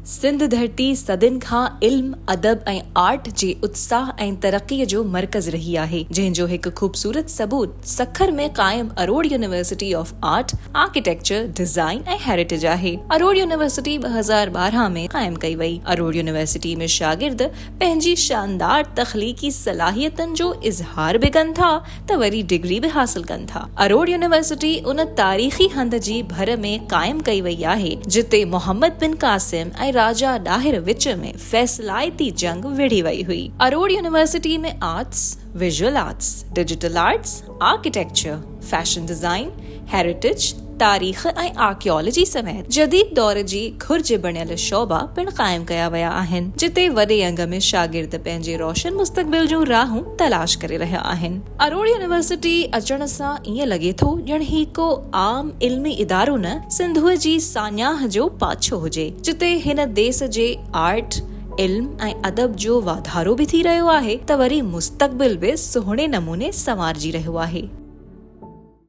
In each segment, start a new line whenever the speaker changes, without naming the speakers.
सिंध धरती सदिन खां इल्म, अदब ऐं आर्ट जे उत्साह ऐं तरक़ीअ जो मर्कज़ रही आहे, जंहिंजो हिकु ख़ूबसूरत सबूत सखर में क़ाइम Aror university of art, architecture, design ऐं हेरिटेज आहे। अरोड़ यूनिवर्सिटी 2012 में क़ाइम कई वई। अरोड़ यूनिवर्सिटी में शागिर्द पंहिंजी शानदार तख़लीक़ी सलाहियतनि जो इज़हार बि कनि था त वरी डिग्री बि हासिल कनि था। अरोड़ यूनिवर्सिटी उन तारीख़ी हंध जी भर में क़ाइम कई वई आहे जिते मोहम्मद बिन कासिम ऐं राजा ॾाहिर विच में फ़ैसलाइती जंग विढ़ी वई हुई। अरोड़ यूनिवर्सिटी में arts, visual arts, digital arts, architecture, fashion design, heritage, तारीख़ ऐं आर्कियोलॉजी समेत जदीद दौर जी घुर्ज बणियल शोबा पिण क़ाइम कया विया आहिनि, जिते वॾे अंग में शागिर्द पंहिंजे रोशन मुस्तक़बिल जूं राहूं तलाश करे रहिया आहिनि। अरोड़ यूनिवर्सिटी अचण सां ईअं लॻे थो ॼण ही को आम इल्मी इदारो न, सिंधुअ जी सान्याह जो पाछो हुजे, जिते हिन देस जे आर्ट, इल्म ऐं अदब जो वाधारो बि थी रहियो आहे त वरी मुस्तक़बिल बि सुहिणे नमूने संवारजी रहियो आहे।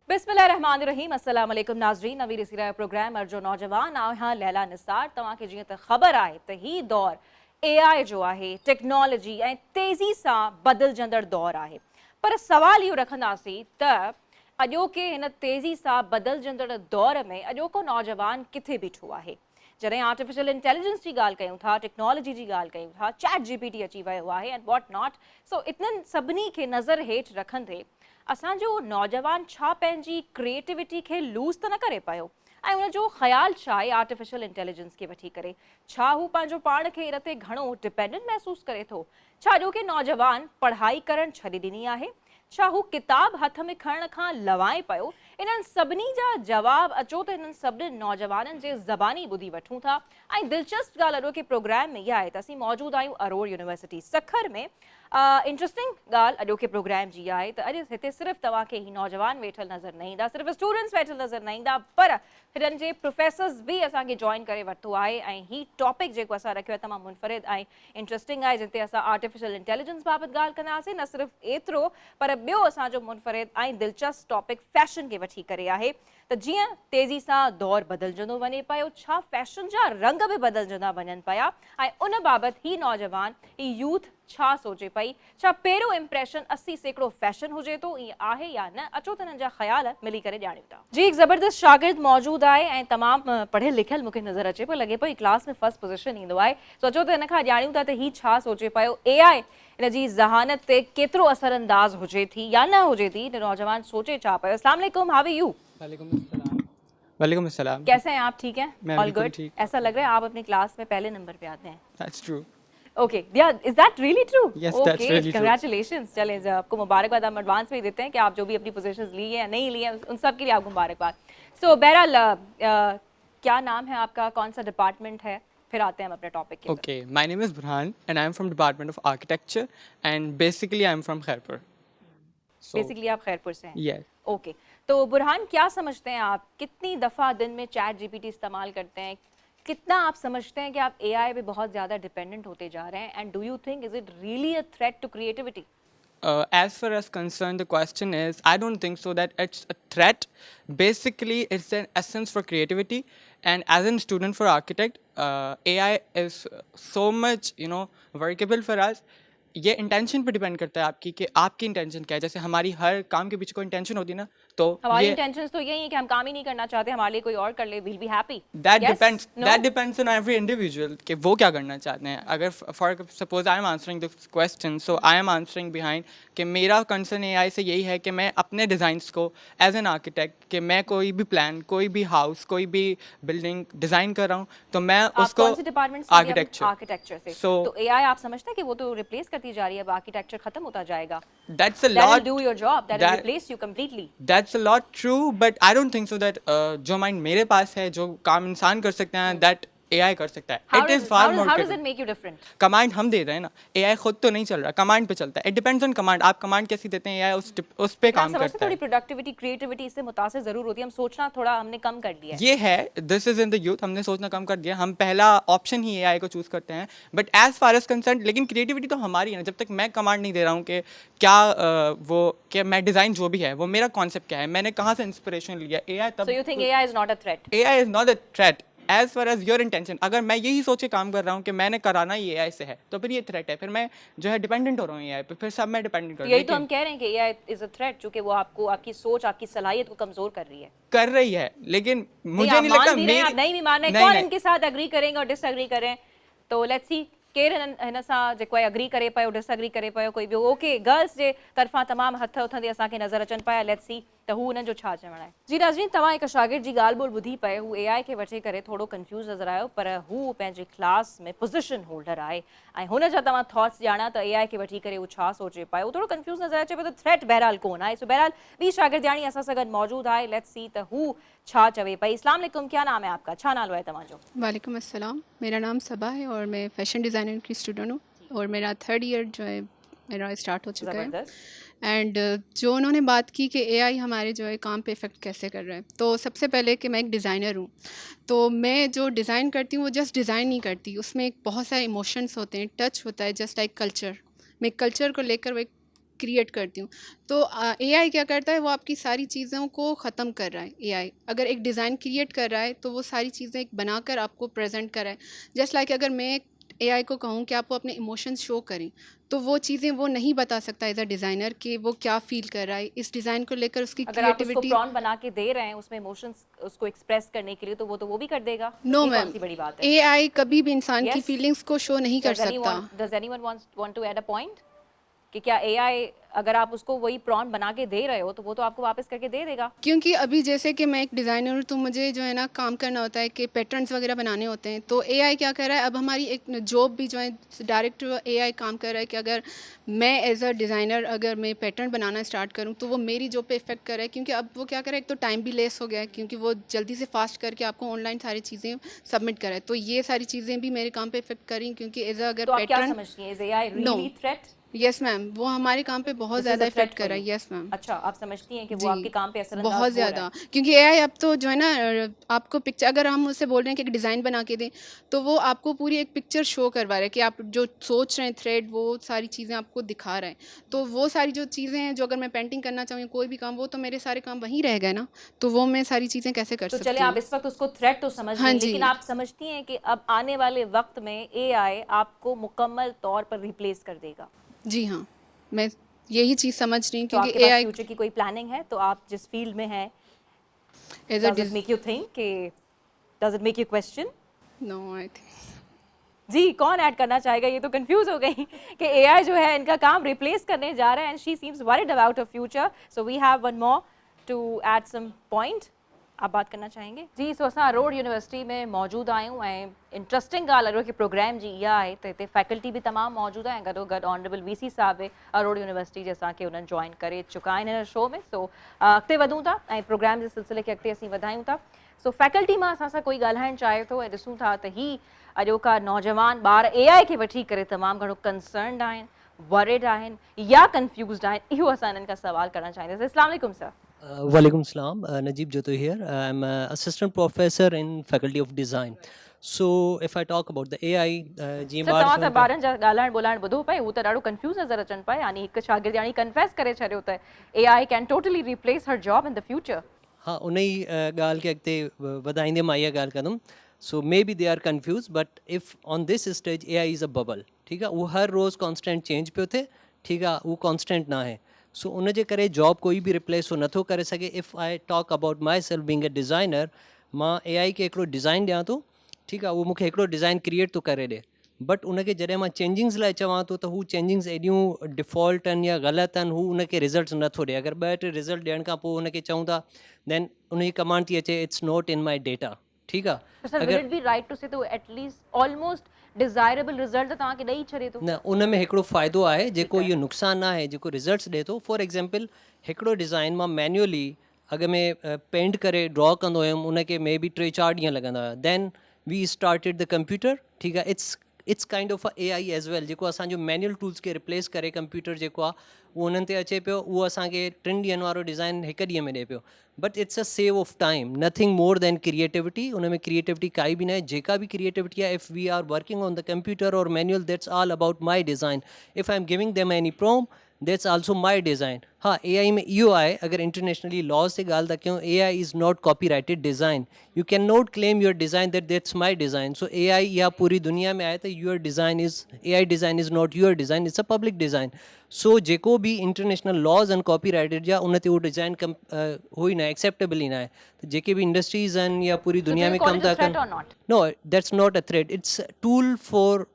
बिस्मिल्लाहिर्रहमानिर्रहीम। अस्सलाम वालेकुम नाज़रीन। नवी रसी रहियो प्रोग्राम अर्जो नौजवान आहियां लैला निसार। तव्हांखे जीअं त ख़बर आहे त ही दौर AI जो आहे, टेक्नोलॉजी ऐं तेज़ी सां बदिलजंदड़ दौर आहे। पर सवाल इहो रखंदासीं त अॼोके हिन तेज़ी सां बदिलजंदड़ दौर में अॼोको नौजवान किथे बीठो आहे। जॾहिं आर्टिफिशियल इंटेलिजेंस जी ॻाल्हि कयूं था, टेक्नोलॉजी जी ॻाल्हि कयूं था, चैट GPT अची वियो आहे एंड वॉट नॉट। सो इन्हनि सभिनी खे नज़र हेठि रखंदे असांजो नौजवान छा पंहिंजी क्रिएटिविटी खे लूज़ त न करे पियो ऐं उनजो ख़्यालु छा आहे आर्टिफिशियल इंटेलिजेंस खे वठी करे? छा हू पंहिंजो पाण खे इन ते घणो डिपेंडेंट महसूसु करे थो? छा अॼोके नौजवान पढ़ाई करणु छॾे ॾिनी आहे? छा हू किताब हथ में खणण खां लवाए पियो? इन्हनि सभिनी जा जवाब अचो त हिननि सभिनी नौजवाननि जे ज़बानी ॿुधी वठूं था। ऐं दिलचस्प ॻाल्हि अॼोके प्रोग्राम में इहा आहे त असीं मौजूदु आहियूं अरोड़ यूनिवर्सिटी सखर में। इंट्रस्टिंग ॻाल्हि अॼोके प्रोग्राम जी आहे त अॼु हिते सिर्फ़ु तव्हांखे ही नौजवान वेठल नज़र न ईंदा, सिर्फ़ु स्टूडेंट्स वेठल नज़र न ईंदा, पर हिननि जे प्रोफेसर्स बि असांखे जॉइन करे वरितो आहे। ऐं ही टॉपिक जेको असां रखियो आहे तमामु मुनफ़रिद ऐं इंट्रस्टिंग आहे, जिते असां आर्टिफिशियल इंटेलिजेंस बाबति ॻाल्हि कंदासीं। न सिर्फ़ु एतिरो, पर ॿियो असांजो मुनफ़रिद ऐं दिलचस्प टॉपिक फैशन खे वठी करे आहे त जीअं तेज़ी सां दौर बदिलजंदो वञे पियो, छा फैशन जा रंग बि बदिलजंदा वञनि पिया ऐं उन बाबति ही नौजवान, ही यूथ छा सोचे पई? छा पहिरियों इम्प्रेशन 80% फैशन हुजे थो, ईअं आहे या न? अचो त हिननि जा ख़्याल मिली करे ॼाणियूं था। जी, हिकु ज़बरदस्त शागिर्द मौजूदु आहे ऐं तमामु पढ़ियल लिखियल मूंखे नज़र अचे पियो, लॻे पियो क्लास में फर्स्ट पोज़ीशन ईंदो आहे। सो अचो त हिन खां ॼाणियूं था त ही छा सोचे पियो, AI इन जी ज़हानत ते केतिरो असरअंदाज़ हुजे थी या न हुजे थी, नौजवान सोचे छा पियो। अस्सलाम वालेकुम, हाउ आर यू?
वालेकुम अस्सलाम।
कैसे हैं आप? ठीक हैं?
मैं
ऑल
बिल्कुल
गुड?
ठीक।
ऐसा लग रहा है आप अपनी क्लास में पहले नंबर पे आते हैं।
That's true.
Okay, yeah, is that really true?
Yes,
okay,
that's really true.
Congratulations. चलें, आपको मुबारकबाद। हम एडवांस में ही देते हैं कि आप जो भी अपनी पोजीशंस ली है या नहीं ली है, उन सब के लिए आपको मुबारकबाद। सो बहरहाल क्या नाम है आपका, कौन सा डिपार्टमेंट है? फिर आते हैं हम अपने टॉपिक के।
Okay, my name is Burhan and I am from Department of Architecture and basically I am from Khairpur.
Basically आप खैरपुर से हैं?
Yes.
ओके, तो बुरहान क्या समझते हैं आप, कितनी दफ़ा दिन में चैट GPT इस्तेमाल करते हैं? कितना आप समझते हैं कि आप AI पे बहुत ज़्यादा डिपेंडेंट होते जा रहे हैं? And do you think is it really a threat to creativity?
As far as concerned, the question is, I don't think so that it's a threat. Basically, it's an essence for creativity. And as a student for architect, AI is so much, workable for us. ये intention पे depend करता है आपकी कि आपकी intention क्या है। जैसे हमारी हर काम के पीछे कोई इंटेंशन होती है ना, तो
हमारी इंटेंशंस तो यही है कि हम काम ही नहीं करना चाहते, हमारे लिए कोई और कर ले, we'll be happy.
That depends on every individual कि वो क्या करना चाहते हैं। अगर for suppose I am answering this question, so I am answering behind कि मेरा कंसर्न AI से यही है कि मैं अपने डिज़ाइंस को एज एन आर्किटेक्ट कि मैं कोई भी प्लान, कोई भी हाउस, कोई भी बिल्डिंग डिज़ाइन कर रहा हूँ, तो मैं उसको
कौन से डिपार्टमेंट से? आर्किटेक्चर से। तो AI आप समझते हैं कि वो तो रिप्लेस करती जा रही है, अब आर्किटेक्चर खत्म होता जाएगा?
That's a lot.
That will do your job. That will replace you completely.
That's a lot true, but I don't think so that जो माइंड मेरे पास है, जो काम इंसान कर सकते हैं, that AI कर सकता है।
How
It is far more.
How does it make you different?
Command हम दे रहे हैं ना, AI खुद तो नहीं चल रहा, कमांड पे चलता है। It depends on command. आप कमांड कैसी देते हैं, AI उस पे काम करता है।
थोड़ी प्रोडक्टिविटी, क्रिएटिविटी इससे मुतासिर जरूर होती है। हम सोचना थोड़ा हमने कम कर दिया है।
ये है, this is in the youth, हमने सोचना कम कर दिया। हम पहला ऑप्शन ही AI को चूज करते हैं, but as far as concern, लेकिन क्रिएटिविटी तो हमारी है ना। जब तक मैं कमांड नहीं दे रहा हूँ कि क्या मैं डिजाइन जो भी है वो मेरा कॉन्सेप्ट क्या है, मैंने कहाँ से इंस्पिरेशन लिया, AI तब।
So you think AI is not a threat?
AI is not a threat. Age far age your intention, अगर मैं यही सोच के काम कर रहा हूँ कि मैंने कराना ही AI से है, तो फिर ये थ्रेट है, फिर मैं जो है डिपेंडेंट हो रहा हूँ AI पे, फिर सब मैं डिपेंडेंट कर रहा हूँ।
यही तो हम कह रहे हैं कि AI इज अ थ्रेट, चूंकि वो आपको आपकी सोच, आपकी सलाहियत को कमजोर कर रही है।
कर रही है, लेकिन मुझे
आप
नहीं
मान
लगता
भी रहे हैं,
मेरी
आप नहीं भी मान रहे हैं,
नहीं,
कौन
नहीं।
इनके साथ एग्री करेंगे और डिसएग्री करें, तो लेट्स सी केर हिन सां जेको आहे एग्री करे पियो, डिसएग्री करे पियो, कोई ॿियो। ओके, गर्ल्स जे तरफ़ां तमामु हथ उथंदे असांखे नज़र अचनि पिया। लेट्स सी त हू हुननि जो छा चवणु आहे। जी नाज़रीन, तव्हां हिकु शागिर्द जी ॻाल्हि ॿोल ॿुधी पिए, हू AI खे वठी करे थोरो कंफ्यूज़ नज़र आयो, पर हू पंहिंजी क्लास में पोज़ीशन होल्डर आहे ऐं हुन जा तव्हां थॉट्स ॼाणा त AI खे वठी करे हू छा सोचे पियो। हू थोरो कंफ्यूज़ नज़र अचे पियो, त थ्रेट बहरहाल कोन आहे। सो बहरहाल ॿी शागिर्दियाणी असां सां गॾु मौजूदु आहे, लेट्स सी त हू छा चवे पई। अस्सलाम वालेकुम, क्या नाम है आपका, छा नालो आहे तव्हांजो?
वालेकुम अस्सलाम, मेरा नाम सबा है और मैं फ़ैशन डिज़ाइनर की स्टूडेंट हूँ और मेरा 3rd ईयर जो है मेरा स्टार्ट हो चुका है।
ज़बरदस्त।
एंड जो उन्होंने बात की कि AI हमारे जो है काम पे इफ़ेक्ट कैसे कर रहा है, तो सबसे पहले कि मैं एक डिज़ाइनर हूँ, तो मैं जो डिज़ाइन करती हूँ वो जस्ट डिज़ाइन नहीं करती, उसमें एक बहुत सारे इमोशंस होते हैं, टच होता है, जस्ट लाइक कल्चर। मैं कल्चर को लेकर वो एक क्रिएट करती हूँ। तो AI क्या करता है, वो आपकी सारी चीज़ों को ख़त्म कर रहा है। AI अगर एक डिज़ाइन क्रिएट कर रहा है तो वो सारी चीज़ें एक बनाकर आपको प्रेजेंट कर रहा है। जस्ट लाइक अगर मैं AI को कहूँ कि आप वो अपने इमोशंस शो करें, तो वो चीज़ें वो नहीं बता सकता एज अ डिज़ाइनर कि वो क्या फ़ील कर रहा है इस डिज़ाइन को लेकर, उसकी
अगर आप उसको
क्रिएटिविटी।
प्रॉम्प्ट बना के दे रहे हैं उसमें इमोशंस उसको एक्सप्रेस करने के लिए, तो वो भी कर देगा।
नो
ये
मैम,
कौन सी बड़ी बात है?
AI कभी भी इंसान की
Yes.
फीलिंग्स को शो नहीं कर सकता।
Does anyone want to add a point कि क्या AI अगर आप उसको वही प्रॉम्प्ट बना के दे रहे हो तो वो तो आपको वापस करके दे देगा?
क्योंकि अभी जैसे कि मैं एक डिज़ाइनर हूँ, तो मुझे जो है ना काम करना होता है कि पैटर्न्स वगैरह बनाने होते हैं, तो AI क्या कर रहा है, अब हमारी एक जॉब भी जो है डायरेक्ट AI काम कर रहा है कि अगर मैं एज अ डिज़ाइनर अगर मैं पैटर्न बनाना स्टार्ट करूँ तो वो मेरी जॉब पे इफेक्ट कर रहा है। क्योंकि अब वो क्या कर रहा है, एक तो टाइम भी लेस हो गया है, क्योंकि वो जल्दी से फास्ट करके आपको ऑनलाइन सारी चीज़ें सबमिट कर रहा है, तो ये सारी चीज़ें भी मेरे काम पे इफेक्ट कर रही हैं। क्योंकि एज अ अगर
तो आप क्या
पैटर्न,
समझती हैं, is AI
no,
really threat?
Yes ma'am, वो हमारे काम पे बहुत
दिस इज
ज़्यादा
अ थ्रेट
इफेक्ट कर
फॉर
रहा
यू?
है। यस मैम,
अच्छा, आप समझती हैं कि वो
जी,
आपके काम पे असरअंदाज
बहुत
हो रहा
ज़्यादा।
है?
क्योंकि AI अब तो जो है ना आपको पिक्चर, अगर हम उससे बोल रहे हैं कि एक डिज़ाइन बना के दें, तो वो आपको पूरी एक पिक्चर शो करवा रहा है कि आप जो सोच रहे हैं थ्रेड, वो सारी चीज़ें आपको दिखा रहा है। तो वो सारी जो चीज़ें हैं, जो अगर मैं पेंटिंग करना चाहूँ या कोई भी काम, वो तो मेरे सारे काम वहीं रह गए ना, तो वो मैं सारी चीज़ें कैसे कर
तो चले,
सकती
आप
हूँ।
इस वक्त उसको थ्रेट तो समझ
हाँ
रही हैं,
जी,
लेकिन आप समझती हैं कि अब आने वाले वक्त में AI आपको मुकम्मल तौर पर रिप्लेस कर देगा?
जी हाँ, मैं यही चीज़ समझ रही हूँ,
तो
क्योंकि
आपके पास
AI
फ्यूचर की कोई प्लानिंग है? तो आप जिस फील्ड में हैं,
as a
does it make you think कि does it make you question?
No, I think
जी, कौन ऐड करना चाहेगा? ये तो कंफ्यूज हो गई कि AI जो है इनका काम रिप्लेस करने जा रहा है, and she seems worried about her future. So we have one more to add some point. आप बात करना चाहेंगे? जी, सो असां अरोड़ यूनिवर्सिटी में मौजूद आहियूं ऐं इंट्रस्टिंग ॻाल्हि अरोड़ के प्रोग्राम जी इहा आहे त हिते फैकल्टी भी तमामु मौजूदु आहे ऐं गॾोगॾु ऑनरेबल VC साहब बि अरोड़ यूनिवर्सिटी जे असांखे उन्हनि जॉइन करे चुका आहिनि हिन शो में। सो अॻिते वधूं था ऐं प्रोग्राम जे सिलसिले खे अॻिते असीं वधायूं था। सो फैकल्टी मां असां सां कोई ॻाल्हाइणु चाहे थो ऐं ॾिसूं था त ही अॼोका नौजवान ॿार AI खे वठी करे तमामु घणो कंसर्न्ड आहिनि, वरिड आहिनि या कंफ्यूज़्ड आहिनि। इहो असां हिननि खां सवाल करणु चाहींदासीं। अस्सलाम वालेकुम sir.
Walaikum salam, Najib Jotto here. I'm an assistant professor in Faculty of Design. So, if I talk about the AI, जी
सर,
ॿार
तव्हां
चवनि
त
पिया-
ॿारनि जा ॻाल्हाइण ॿोलाइण ॿुधो पिए, हू त ॾाढो कंफ्यूज़ नज़र अचनि पिया। यानी हिकु शागिर्द यानी कन्फेस करे छॾियो त AI कैन टोटली रिप्लेस हर जॉब इन द फ्यूचर।
हाँ, उन ई ॻाल्हि खे अॻिते वधाईंदे मां इहा ॻाल्हि कंदुमि। So maybe they are confuse, but if on this stage AI is a bubble, ठीकु आहे, उहो हर रोज़ कॉन्स्टेंट चेंज पियो थिए, ठीकु आहे, उहो कॉन्स्टेंट न आहे। सो उन जे करे जॉब कोई बि रिप्लेस नथो करे सघे। If I talk about my self being a designer, मां AI खे हिकिड़ो डिज़ाइन ॾियां थो, ठीकु आहे, उहो मूंखे हिकिड़ो डिज़ाइन क्रिएट थो करे ॾिए, बट उनखे जॾहिं मां चेंजिंग्स लाइ चवां थो त हू चेंजिंग्स एॾियूं डिफॉल्ट आहिनि या ग़लति आहिनि, हू उनखे रिज़ल्ट्स नथो ॾिए। अगरि ॿ टे रिज़ल्ट ॾियण खां पोइ उनखे चऊं था, देन उनजी कमांड थी अचे, it's not in my data, ठीकु आहे।
तो sir, will it be right to say तो एटलीस्ट ऑलमोस्ट डिजायरेबल रिजल्ट त तव्हांखे ॾेई छॾे थो?
न, उन में हिकिड़ो फ़ाइदो आहे जेको
आहे।
इहो नुक़सानु आहे जेको रिज़ल्ट्स ॾिए थो। फॉर एग्ज़ाम्पल, हिकिड़ो डिज़ाइन मां मैन्युअली अॻ में पेंट करे ड्रॉ कंदो हुयुमि, उनखे मे बी 3-4 ॾींहं लॻंदा हुया। Then we started the computer, ठीकु आहे, it's kind of a AI as well, जेको असांजो मैनुअल टूल्स खे रिप्लेस करे कंप्यूटर जेको आहे उहो उन्हनि ते अचे पियो, उहो असांखे 3 ॾींहंनि वारो डिज़ाइन हिकु ॾींहं में ॾिए पियो। But it's a save of time, nothing more than creativity. उन में क्रिएटिविटी काई बि न आहे। जेका बि क्रिएटिविटी आहे, if we are working on the computer और manual, that's all about my design. If I am giving them any prompt, that's also my design. हाँ, AI में इहो आहे, अगर इंटरनेशनली लॉज से ॻाल्हि था कयूं, AI is not copyrighted design. You can not claim your design that's my design. So AI या पूरी दुनिया में आहे त your design is, AI design is not your design, it's a public design. So जेको भी इंटरनेशनल लॉज आहिनि copyrighted जा, उन ते उहो डिज़ाइन हो ई न आहे, एक्सेप्टेबल ई न आहे. त जेके बि इंडस्ट्रीज़ आहिनि या पूरी
So do
दुनिया
you
में
call
कमु
it a
था
threat
कनि.
or not?
No, that's not a threat. It's a tool for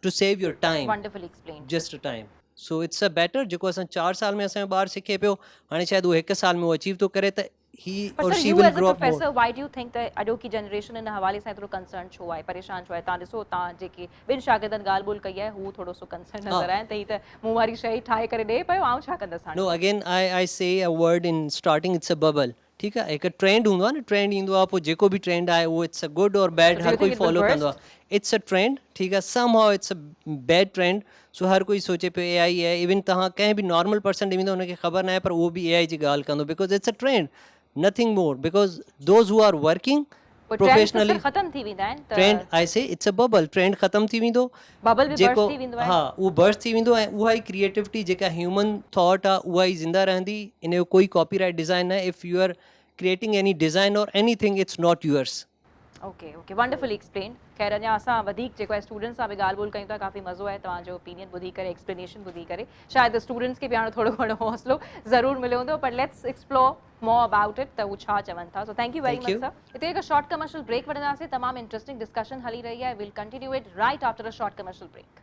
to save your time.
Wonderfully explained.
Just a time. So it's a better जेको असां 4 साल में असांजो ॿारु सिखे पियो, हाणे शायदि उहो 1 साल में उहो अचीव थो करे, त he
But
or
sir,
she
you
will
as a
grow up more.
professor, why do you think that अॼोकी जनरेशन इन हवाले सां एतिरो कंसर्न छो आहे, परेशान छो आहे? तव्हां ॾिसो, तव्हां जेके ॿिनि शागिर्दनि ॻाल्हि ॿोल कई आहे, हू थोरो सो कंसर्न नज़र आहिनि त ही त मूं वारी शइ ठाहे करे ॾे पियो, आउं छा कंदसि हाणे?
No, again I say a word in starting, it's a bubble. ठीकु आहे, हिकु ट्रेंड हूंदो आहे न, ट्रेंड ईंदो आहे, पोइ जेको बि ट्रेंड आहे उहो it's a good or bad,
So do
हर
you
कोई
think it will
फॉलो कंदो
burst?
आहे. इट्स अ ट्रेंड, ठीकु आहे, somehow it's a bad trend. So हर कोई सोचे पियो AI आहे. इवन तव्हां कंहिं बि नॉर्मल पर्सन ॾींदो, हुनखे ख़बर न आहे, पर उहो बि AI जी ॻाल्हि कंदो, because it's a trend, nothing more. Because those who are working
पोइ trends त
प्रोफेशनली,
सर ख़तम थी वेंदा आहिनि त
ट्रेंड आई से इट्स अ बबल, ट्रेंड ख़तम थी वेंदो,
बबल बि
जेको
burst थी वेंदो आहे?
हा उहो बर्स्ट थी वेंदो, ऐं उहा ई क्रिएटिविटी जेका ह्यूमन थॉट आहे उहा ई ज़िंदा रहंदी. इन जो कोई कॉपीराइट डिज़ाइन न आहे. If you are creating any design or anything, it's not yours.
Okay okay, wonderfully explain. ख़ैर अञा असां वधीक जेको आहे स्टूडेंट्स सां बि ॻाल्हि ॿोल कयूं था, काफ़ी मज़ो आहे तव्हांजो ओपिनियन ॿुधी करे, एक्सप्लेनेशन ॿुधी करे. शायदि स्टूडेंट्स खे बि हाणे थोरो घणो हौसलो ज़रूरु मिलियो हूंदो, but let's explore more about it त हू छा चवनि था. So thank you very
Thank
much
you.
Sir. हिते हिकु शॉर्ट कमर्शियल ब्रेक वठंदासीं. तमामु इंटरेस्टिंग डिस्कशन हली रही आहे. Will continue it right after a short commercial break.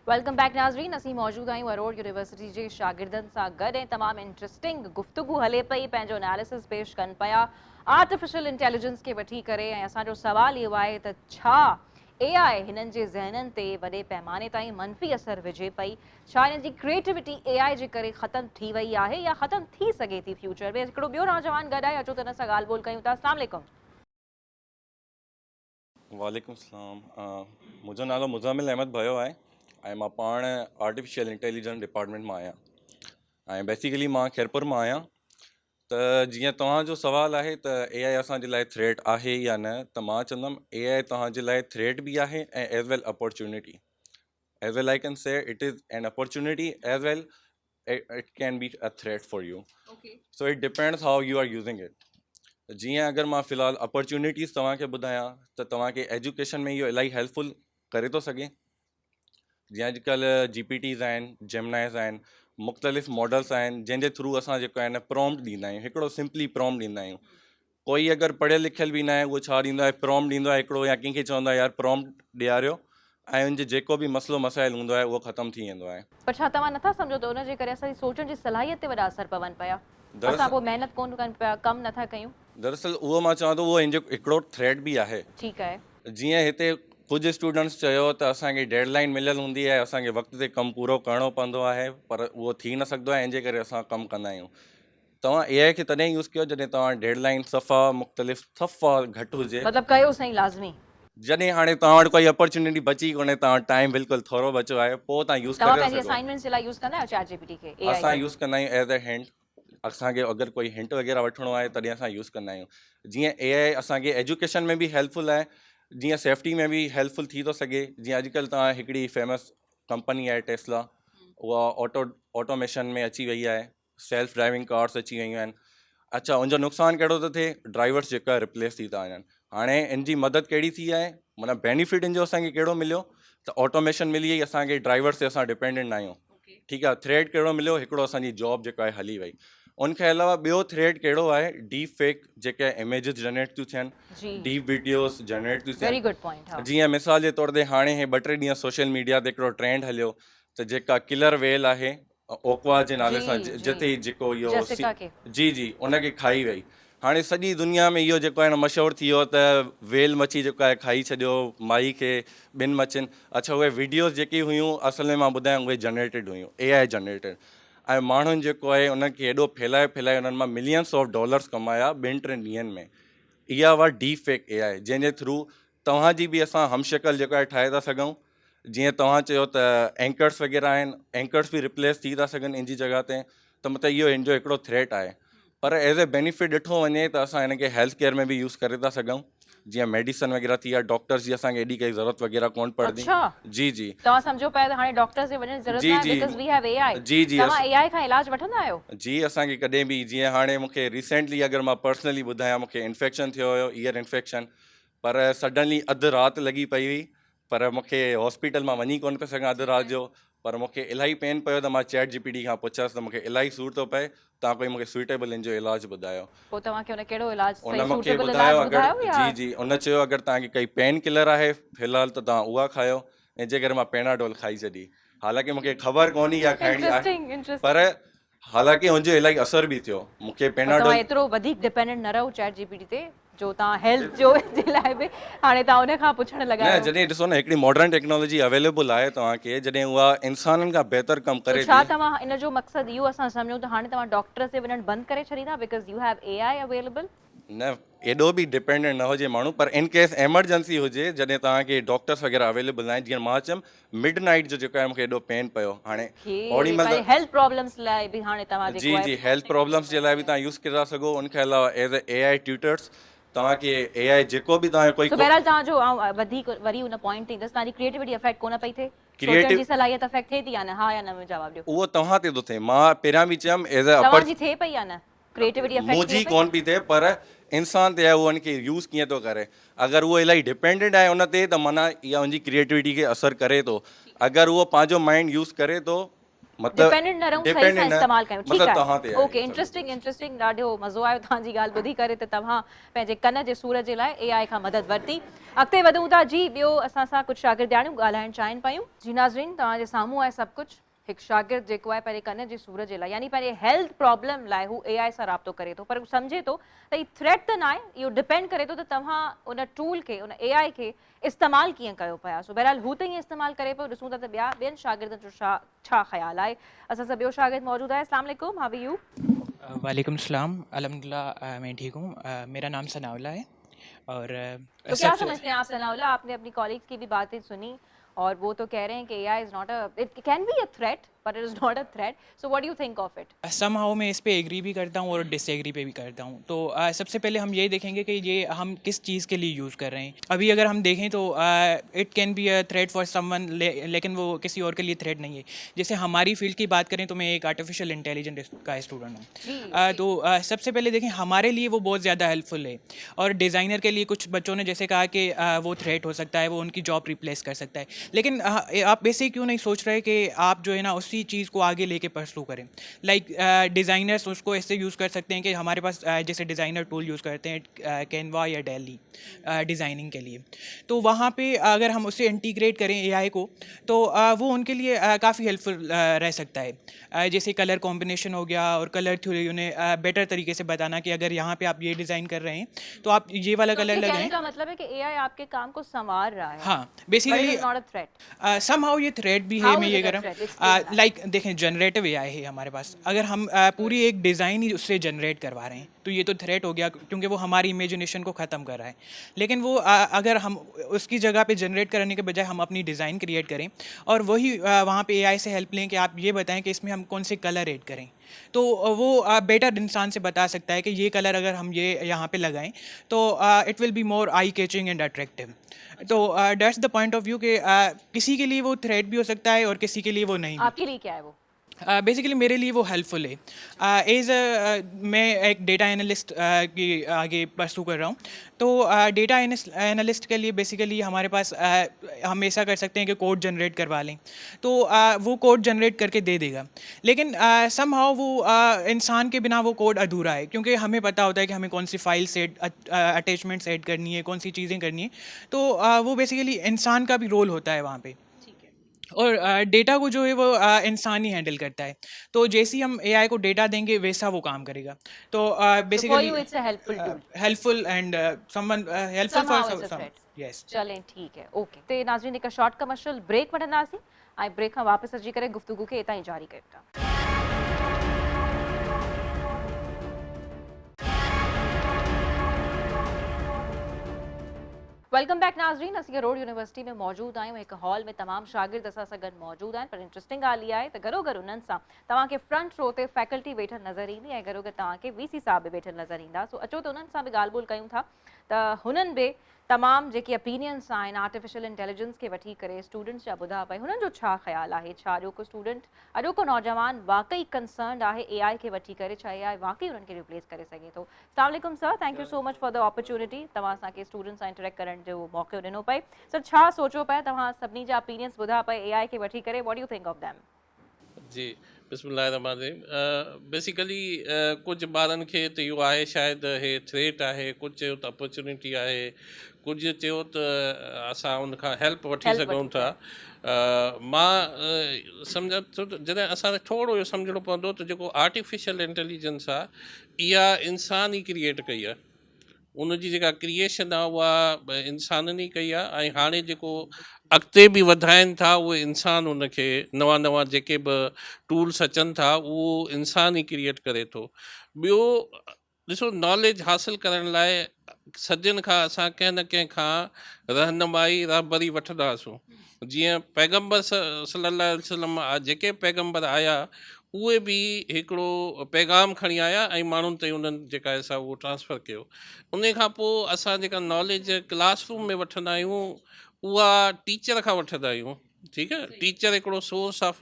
Welcome back नाज़रीन. असीं मौजूद आहियूं अरोड़ यूनिवर्सिटी जे शागिर्दनि सां गॾु ऐं तमामु इंट्रस्टिंग गुफ्तगू हले पई, पंहिंजो एनालिसिस पेश कनि पिया आर्टिफिशियल इंटेलिजेंस खे वठी करे. ऐं असांजो सुवाल इहो आहे त छा AI हिननि जे ज़हननि ते वॾे पैमाने ताईं मनफ़ी असरु विझे पई? छा हिननि जी क्रिएटिविटी AI जे करे ख़तमु थी वई आहे या ख़तमु थी सघे थी फ्यूचर में? हिकिड़ो ॿियो नौजवान गॾु आहे, अचो त हिन सां ॻाल्हि ॿोल कयूं था. अस्सलाम वालेकुम.
वालेकुम सलाम. मुंहिंजो नालो मुज़ामिल अहमद भयो आहे ऐं मां पाण आर्टिफिशियल इंटेलिजेंस डिपार्टमेंट मां आहियां ऐं बेसिकली मां खैरपुर मां आहियां. त जीअं तव्हांजो सुवाल आहे त AI असांजे लाइ थ्रेट आहे या न, त मां चवंदुमि AI तव्हांजे लाइ थ्रेट बि आहे ऐं as well opportunity. As well I can say it is an opportunity, as well it can be a threat for you. So it depends how you are using it. जीअं अगरि मां फ़िलहालु opportunities तव्हांखे ॿुधायां त तव्हांखे एजुकेशन में इहो इलाही हेल्पफुल करे थो सघे. जीअं अॼुकल्ह GPTs आहिनि, जेमिनाइज़ आहिनि, मुख़्तलिफ़ मॉडल्स आहिनि जंहिंजे थ्रू असां जेको आहे न प्रॉम्प्ट ॾींदा आहियूं, हिकिड़ो सिंपली प्रॉम्प्ट ॾींदा आहियूं. कोई अगरि पढ़ियल लिखियल बि न आहे, उहो छा ॾींदो आहे, प्रॉम्प्ट ॾींदो आहे हिकिड़ो, या कंहिंखे चवंदो आहे यार प्रॉम्प्ट ॾियारियो, ऐं उनजे जेको बि मसइलो मसाइल हूंदो आहे उहो ख़तमु थी वेंदो आहे.
पर छा तव्हां नथा सम्झो त उनजे करे असांजी सोचण जी सलाहियत ते वॾा असर पवनि पिया? असां
दरअसल
पोइ महिनत कोन कनि पिया, कमु नथा कयूं?
दरअसल उहो मां चवां थो उहो हिकिड़ो थ्रेट बि आहे.
ठीकु आहे.
जीअं हिते कुझु स्टूडेंट्स चयो त असांखे डेडलाइन मिलियल हूंदी आहे, असांखे वक़्त ते कमु पूरो करिणो पवंदो आहे, पर उहो थी न सघंदो आहे, इन जे करे असां कमु कंदा आहियूं. तव्हां AI खे तॾहिं यूज़ कयो जॾहिं तव्हां डेडलाइन सफ़ा घटि हुजे.
मतिलबु कयो सही लाज़मी.
जॾहिं हाणे तव्हां वटि कोई अपॉर्चुनिटी बची कोन्हे, तव्हां टाइम बिल्कुलु थोरो बचियो आहे, पोइ तव्हां यूज़
तव्हां
करे
पंहिंजी
सघो.
असाइनमेंट्स जे लाइ यूज़ कंदा आहियो चैट GPT खे? AI
असां
खे?
यूज़ कंदा आहियूं एज़ अ हिंट. असांखे अगरि कोई हिंट वग़ैरह वठिणो आहे तॾहिं असां यूज़ कंदा आहियूं. जीअं AI असांखे एजुकेशन में बि हेल्पफुल आहे, जीअं सेफ्टी में बि हेल्पफुल थी थो सघे. जीअं अॼुकल्ह तव्हां हिकिड़ी फेमस कंपनी आहे टेस्ला, उहा ऑटोमेशन में अची वई आहे, सेल्फ ड्राइविंग कार्स अची वयूं आहिनि. अच्छा, उनजो नुक़सानु कहिड़ो थो थिए, ड्राइवर्स जेका रिप्लेस थी था वञनि. हाणे इन जी मदद कहिड़ी थी आहे, माना बेनिफिट इन जो असांखे कहिड़ो मिलियो त ऑटोमेशन मिली वई, असांखे ड्राइवर्स ते असां डिपेंडेंट आहियूं. ठीकु आहे. थ्रेट कहिड़ो मिलियो, हिकिड़ो असांजी जॉब जेका आहे हली वई. उनखे अलावा ॿियो थ्रेट कहिड़ो आहे, डीप फेक जेके इमेजिस जनरेट थियूं थियनि,
जी,
डीप वीडियोस जनरेट थियूं
वेरी
थियनि.
Good point. हा,
जीअं मिसाल जे तौर ते हाणे हे 2-3 ॾींहं सोशल मीडिया ते हिकिड़ो ट्रेंड हलियो त जेका किलर वेल आहे ओक्वा जे नाले सां,
जी,
जिते जेको इहो
जेसिका खे.
जी उनखे खाई वई. हाणे सॼी दुनिया में इहो जेको आहे न मशहूरु थी वियो त वेल मच्छी जेको आहे खाई छॾियो माई खे, ॿिनि मच्छियुनि. अच्छा, उहे वीडियोस जेकी हुयूं असल में मां ॿुधायां उहे जनरेटेड हुयूं, AI जनरेटेड. ऐं माण्हुनि जेको आहे उनखे हेॾो फैलाए उन्हनि मां मिलियंस ऑफ डॉलर्स कमाया 2-3 ॾींहंनि में. इहा हुआ डीप फेक AI, जंहिंजे थ्रू तव्हांजी बि असां हमशकल जेको आहे ठाहे था सघूं. जीअं तव्हां चयो त एंकर्स वग़ैरह आहिनि, एंकर्स बि रिप्लेस थी था सघनि इन जी जॻह ते, त मतिलबु इहो इन जो हिकिड़ो थ्रेट आहे. पर एज़ ए बेनिफिट ॾिठो वञे त असां हिन खे हेल्थ केयर में बि यूज़ करे था सघूं. जीअं मेडिसन वग़ैरह थी या डॉक्टर्स जी असांखे एॾी काई ज़रूरत वग़ैरह कोन पवंदी
अच्छा
जी जी
तव्हां सम्झो पिया त हाणे डॉक्टर्स जे वञण जी ज़रूरत
जी,
न आहे
जी।
बिकॉज़ वी हैव एआई
जी, जी,
तव्हां एआई खां इलाज वठंदा आहियो
जी असांखे कॾहिं बि जीअं हाणे मूंखे रिसेंटली अगरि मां पर्सनली ॿुधायां मूंखे इन्फेक्शन थियो हुयो ईयर इन्फेक्शन पर सडनली अधु राति लॻी पई हुई पर मूंखे हॉस्पिटल मां वञी कोन पियो सघां अधु राति जो पर मूंखे इलाही पेन पियो त मां चैट जीपीटी खां पुछियसि त मूंखे इलाही सूर थो पए तव्हां कोई मूंखे सुइटेबल इन जो इलाजु ॿुधायो
पोइ तव्हांखे हुन कहिड़ो इलाज
उन
सही
मूंखे
सूटेबल
ॿुधायो
इलाज ॿुधायो
अगरि
या
जी जी उन चयो अगरि तव्हांखे काई पेन किलर आहे फ़िलहालु त तव्हां उहा खायो इन जे करे मां पेनाडोल खाई छॾी हालांकि मूंखे ख़बर कोन हुई इहा खाइणी आहे
इंटरेस्टिंग इंटरेस्टिंग
पर हालांकि हुनजो इलाही असर बि थियो मूंखे
पर तव्हां
पेनाडोल
एतिरो वधीक डिपेंडेंट न रहो चैट जीपीटी ते जो तव्हां हेल्थ जो जे लाइ बि हाणे तव्हां उन खां पुछण लॻा
न
आहियो
जॾहिं ॾिसो न हिकिड़ी मॉडर्न टेक्नोलॉजी अवेलेबल आहे तव्हांखे जॾहिं उहा इंसाननि खां बहितर कमु
तो
करे
छा
थी
तव्हां इन जो मक़सदु इहो असां सम्झूं त हाणे तव्हां डॉक्टर ते वञणु बंदि करे छॾींदा because U have AI available
न एॾो बि डिपेंडेंट न हुजे माण्हू पर इन केस एमरजेंसी हुजे जॾहिं तव्हांखे डॉक्टर्स वग़ैरह अवेलेबल आहिनि जीअं मां चयुमि मिड नाइट जो जेको आहे मूंखे एॾो पेन पियो हाणे ओॾी महिल
हेल्थ प्रॉब्लम्स लाइ बि हाणे तव्हां जेको
जी
आहे
जी हेल्थ प्रॉब्लम्स जे लाइ बि तव्हां यूज़ करे था सघो उनखे अलावा एज़ ए आई ट्यूटर्स तव्हांखे एआई जेको बि तव्हांजो कोई
सो बहरहाल तव्हांजो ऐं वधीक वरी उन पॉइंट ते ईंदसि तव्हांजी क्रिएटिविटी अफेक्ट कोन पई थिए सोचण जी सलाहियत अफेक्ट थिए थी या न हा या न में जवाबु ॾियो
उहो तव्हां ते थो थिए मां पहिरियां बि चयुमि एज़ अ
तव्हांजी थिए पई या न क्रिएटिविटी अफेक्ट
मुंहिंजी कोन पई थिए पर इंसान ते आहे उहो उनखे यूज़ कीअं थो करे अगरि उहो इलाही डिपेंडेंट आहे उन ते त माना इहा उनजी क्रिएटिविटी खे असरु करे थो अगरि उहो पंहिंजो माइंड यूज़ करे थो मतिलबु
डिपेंडेंट न रहूं सही सां
डिपेंडेंट न
इस्तेमालु कयूं ठीकु
मतिलबु
आहे
तव्हां ते आहे
ओके इंटरेस्टिंग इंटरेस्टिंग ॾाढो मज़ो आयो तव्हांजी ॻाल्हि ॿुधी करे त तव्हां पंहिंजे कन जे सूर जे लाइ एआई खां मदद वरिती अॻिते वधूं था जी ॿियो असां सां कुझु शागिर्दियाणियूं ॻाल्हाइणु चाहिनि पियूं जी नाज़रीन तव्हांजे साम्हूं आहे सभु कुझु हिकु शागिर्द जेको आहे पंहिंजे कन जे सूर जे लाइ यानी पंहिंजे हेल्थ प्रॉब्लम लाइ हू एआई सां राब्तो करे थो पर सम्झे थो त हीउ थ्रेट त न आहे इहो डिपेंड करे थो त तव्हां उन टूल खे उन एआई खे इस्तेमालु कीअं कयो पिया सो बहरहाल हू त ईअं इस्तेमालु करे पियो ॾिसूं था त ॿियनि शागिर्दनि जो छा ख़्यालु आहे असां सां ॿियो शागिर्द मौजूदु आहे अस्सलाम वालेकुम हाउ आर यू
वालेकुम सलाम अल्हम्दुलिल्लाह मैं ठीक हूँ मेरा नाम सनाउल्ला है और
तो क्या समझते हैं आप सनाउल्लाह आपने अपनी कॉलीग्स की भी बातें सुनी और वो तो कह रहे हैं कि AI is not a it can be a threat but it is not a threat so what do you think of it
somehow मैं इस पे एग्री भी करता हूँ और डिसएग्री पे भी करता हूँ तो सबसे पहले हम ये देखेंगे कि ये हम किस चीज़ के लिए यूज़ कर रहे हैं अभी अगर हम देखें तो it can be a threat for someone लेकिन वो किसी और के लिए थ्रेट नहीं है जैसे हमारी फील्ड की बात करें तो मैं एक आर्टिफिशियल इंटेलिजेंस का स्टूडेंट हूँ तो सबसे पहले देखें हमारे लिए वो बहुत ज़्यादा हेल्पफुल है और डिज़ाइनर के लिए कुछ बच्चों ने जैसे कहा कि वो थ्रेट हो सकता है वो उनकी जॉब रिप्लेस कर सकता है लेकिन आप ऐसे क्यों नहीं सोच रहे कि आप जो है ना उसी चीज़ को आगे लेके परस्यू करें लाइक डिज़ाइनर्स उसको ऐसे यूज़ कर सकते हैं कि हमारे पास जैसे डिज़ाइनर टूल यूज़ करते हैं कैनवा या डेली डिज़ाइनिंग के लिए तो वहाँ पे अगर हम उसे इंटीग्रेट करें एआई को तो वो उनके लिए काफ़ी हेल्पफुल रह सकता है जैसे कलर कॉम्बिनेशन हो गया और कलर थ्योरी उन्हें बेटर तरीके से बताना कि अगर यहाँ पे आप ये डिज़ाइन कर रहे हैं तो आप ये वाला कलर लगाएं
का मतलब है कि एआई आपके काम को संवार रहा है
हाँ basically
not a threat
somehow ये थ्रेट भी है मैं ये कह रहा हूँ लाइक देखें जनरेटिव एआई है हमारे पास अगर हम पूरी एक डिज़ाइन ही उससे जनरेट करवा रहे हैं तो ये तो थ्रेट हो गया क्योंकि वो हमारी इमेजिनेशन को ख़त्म कर रहा है लेकिन वो अगर हम उसकी जगह पे जनरेट करने के बजाय हम अपनी डिज़ाइन क्रिएट करें और वही वहाँ पे एआई से हेल्प लें कि आप ये बताएं कि इसमें हम कौन से कलर ऐड करें तो वो बेटर इंसान से बता सकता है कि ये कलर अगर हम ये यहाँ पे लगाएं तो it will be more eye catching and attractive तो that's the point of view कि किसी के लिए वो थ्रेट भी हो सकता है और किसी के लिए वो नहीं
आपके लिए क्या है वो
बेसिकली मेरे लिए वो हेल्पफुल है एज मैं एक डेटा एनालिस्ट की आगे परसू कर रहा हूँ तो डेटा एनालिस्ट के लिए बेसिकली हमारे पास हम ऐसा कर सकते हैं कि कोड जनरेट करवा लें तो वो कोड जनरेट करके दे देगा लेकिन समहाउ वो इंसान के बिना वो कोड अधूरा है क्योंकि हमें पता होता है कि हमें कौन सी फाइल्स अटैचमेंट्स ऐड करनी है कौन सी चीज़ें करनी है तो वो बेसिकली इंसान का भी रोल होता है वहाँ पे और डेटा को जो है वो इंसान ही हैंडल करता है तो जैसे ही हम एआई को डेटा देंगे वैसा वो काम करेगा तो basically helpful and someone helpful for yes
चलें ठीक है ओके ते नाज़रीन एक शॉर्ट कमर्शियल ब्रेक वठंदासीं ऐं ब्रेक खां वापसि अची करे गुफ़्तगू खे हितां ई जारी कयूं था वेलकम बैक नाज़रीन असीं रोड यूनिवर्सिटी में मौजूद आहियूं हिकु हॉल में तमामु शागिर्द असां सां गॾु मौजूदु आहिनि पर इंट्रस्टिंग ॻाल्हि इहा आहे त गॾो गॾु उन्हनि सां तव्हांखे फ्रंट रो ते फैकल्टी वेठल नज़र ईंदी ऐं गॾो गॾु तव्हांखे वीसी साहब बि वेठल नज़र ईंदा सो अचो त उन्हनि सां बि ॻाल्हि ॿोल कयूं था त हुननि बि तमामु जेके ओपिनियंस आहिनि आर्टिफिशियल इंटेलिजेंस खे वठी करे स्टूडेंट्स जा ॿुधा पई हुननि जो छा ख़्यालु आहे, छा अॼोको स्टूडेंट अॼोको नौजवान वाकई कंसर्न आहे AI खे वठी करे, छा AI वाकई उन्हनि खे रिप्लेस करे सघे थो। अस्सलाम वालेकुम sir, thank you so much for the opportunity, तव्हां असांखे स्टूडेंट्स सां इंटरेक्ट करण जो मौक़ो ॾिनो पए। सर छा सोचो पिया तव्हां सभिनी जा ओपिनियंस ॿुधा पए AI खे वठी करे, what do you think of them?
जी बिस्मिल्लाहिर्रहमानिर्रहीम। बेसिकली कुझु ॿारनि खे त इहो आहे शायदि हे थ्रेट आहे, कुझु चयो त अपॉर्चुनिटी आहे, कुझु चयो त असां उनखां हेल्प वठी सघूं था। मां सम्झां थो त जॾहिं असांखे थोरो इहो सम्झणो पवंदो त जेको आर्टिफिशियल इंटेलिजेंस आहे इहा इंसान ई क्रिएट कई आहे, उनजी जेका क्रिएशन आहे उहा इंसाननि ई कई आहे ऐं हाणे जेको अॻिते बि वधाइनि था उहे इंसान उनखे नवां नवां जेके बि टूल्स अचनि था उहो इंसान ई क्रिएट करे थो। ॿियो ॾिसो, नॉलेज हासिलु करण लाइ सदियुनि खां असां कंहिं न कंहिं खां रहनुमाई रहबरी वठंदा हुआसीं। जीअं पैगम्बर सल्लल्लाहु अलैहि वसल्लम जेके पैगम्बर आया उहे बि हिकिड़ो पैगाम खणी आया ऐं माण्हुनि ताईं उन्हनि जेका आहे सा उहो ट्रांसफ़र कयो। उन खां पोइ असां जेका नॉलेज क्लासरूम में वठंदा आहियूं उहा टीचर खां वठंदा आहियूं। ठीकु आहे, टीचर हिकिड़ो सोर्स ऑफ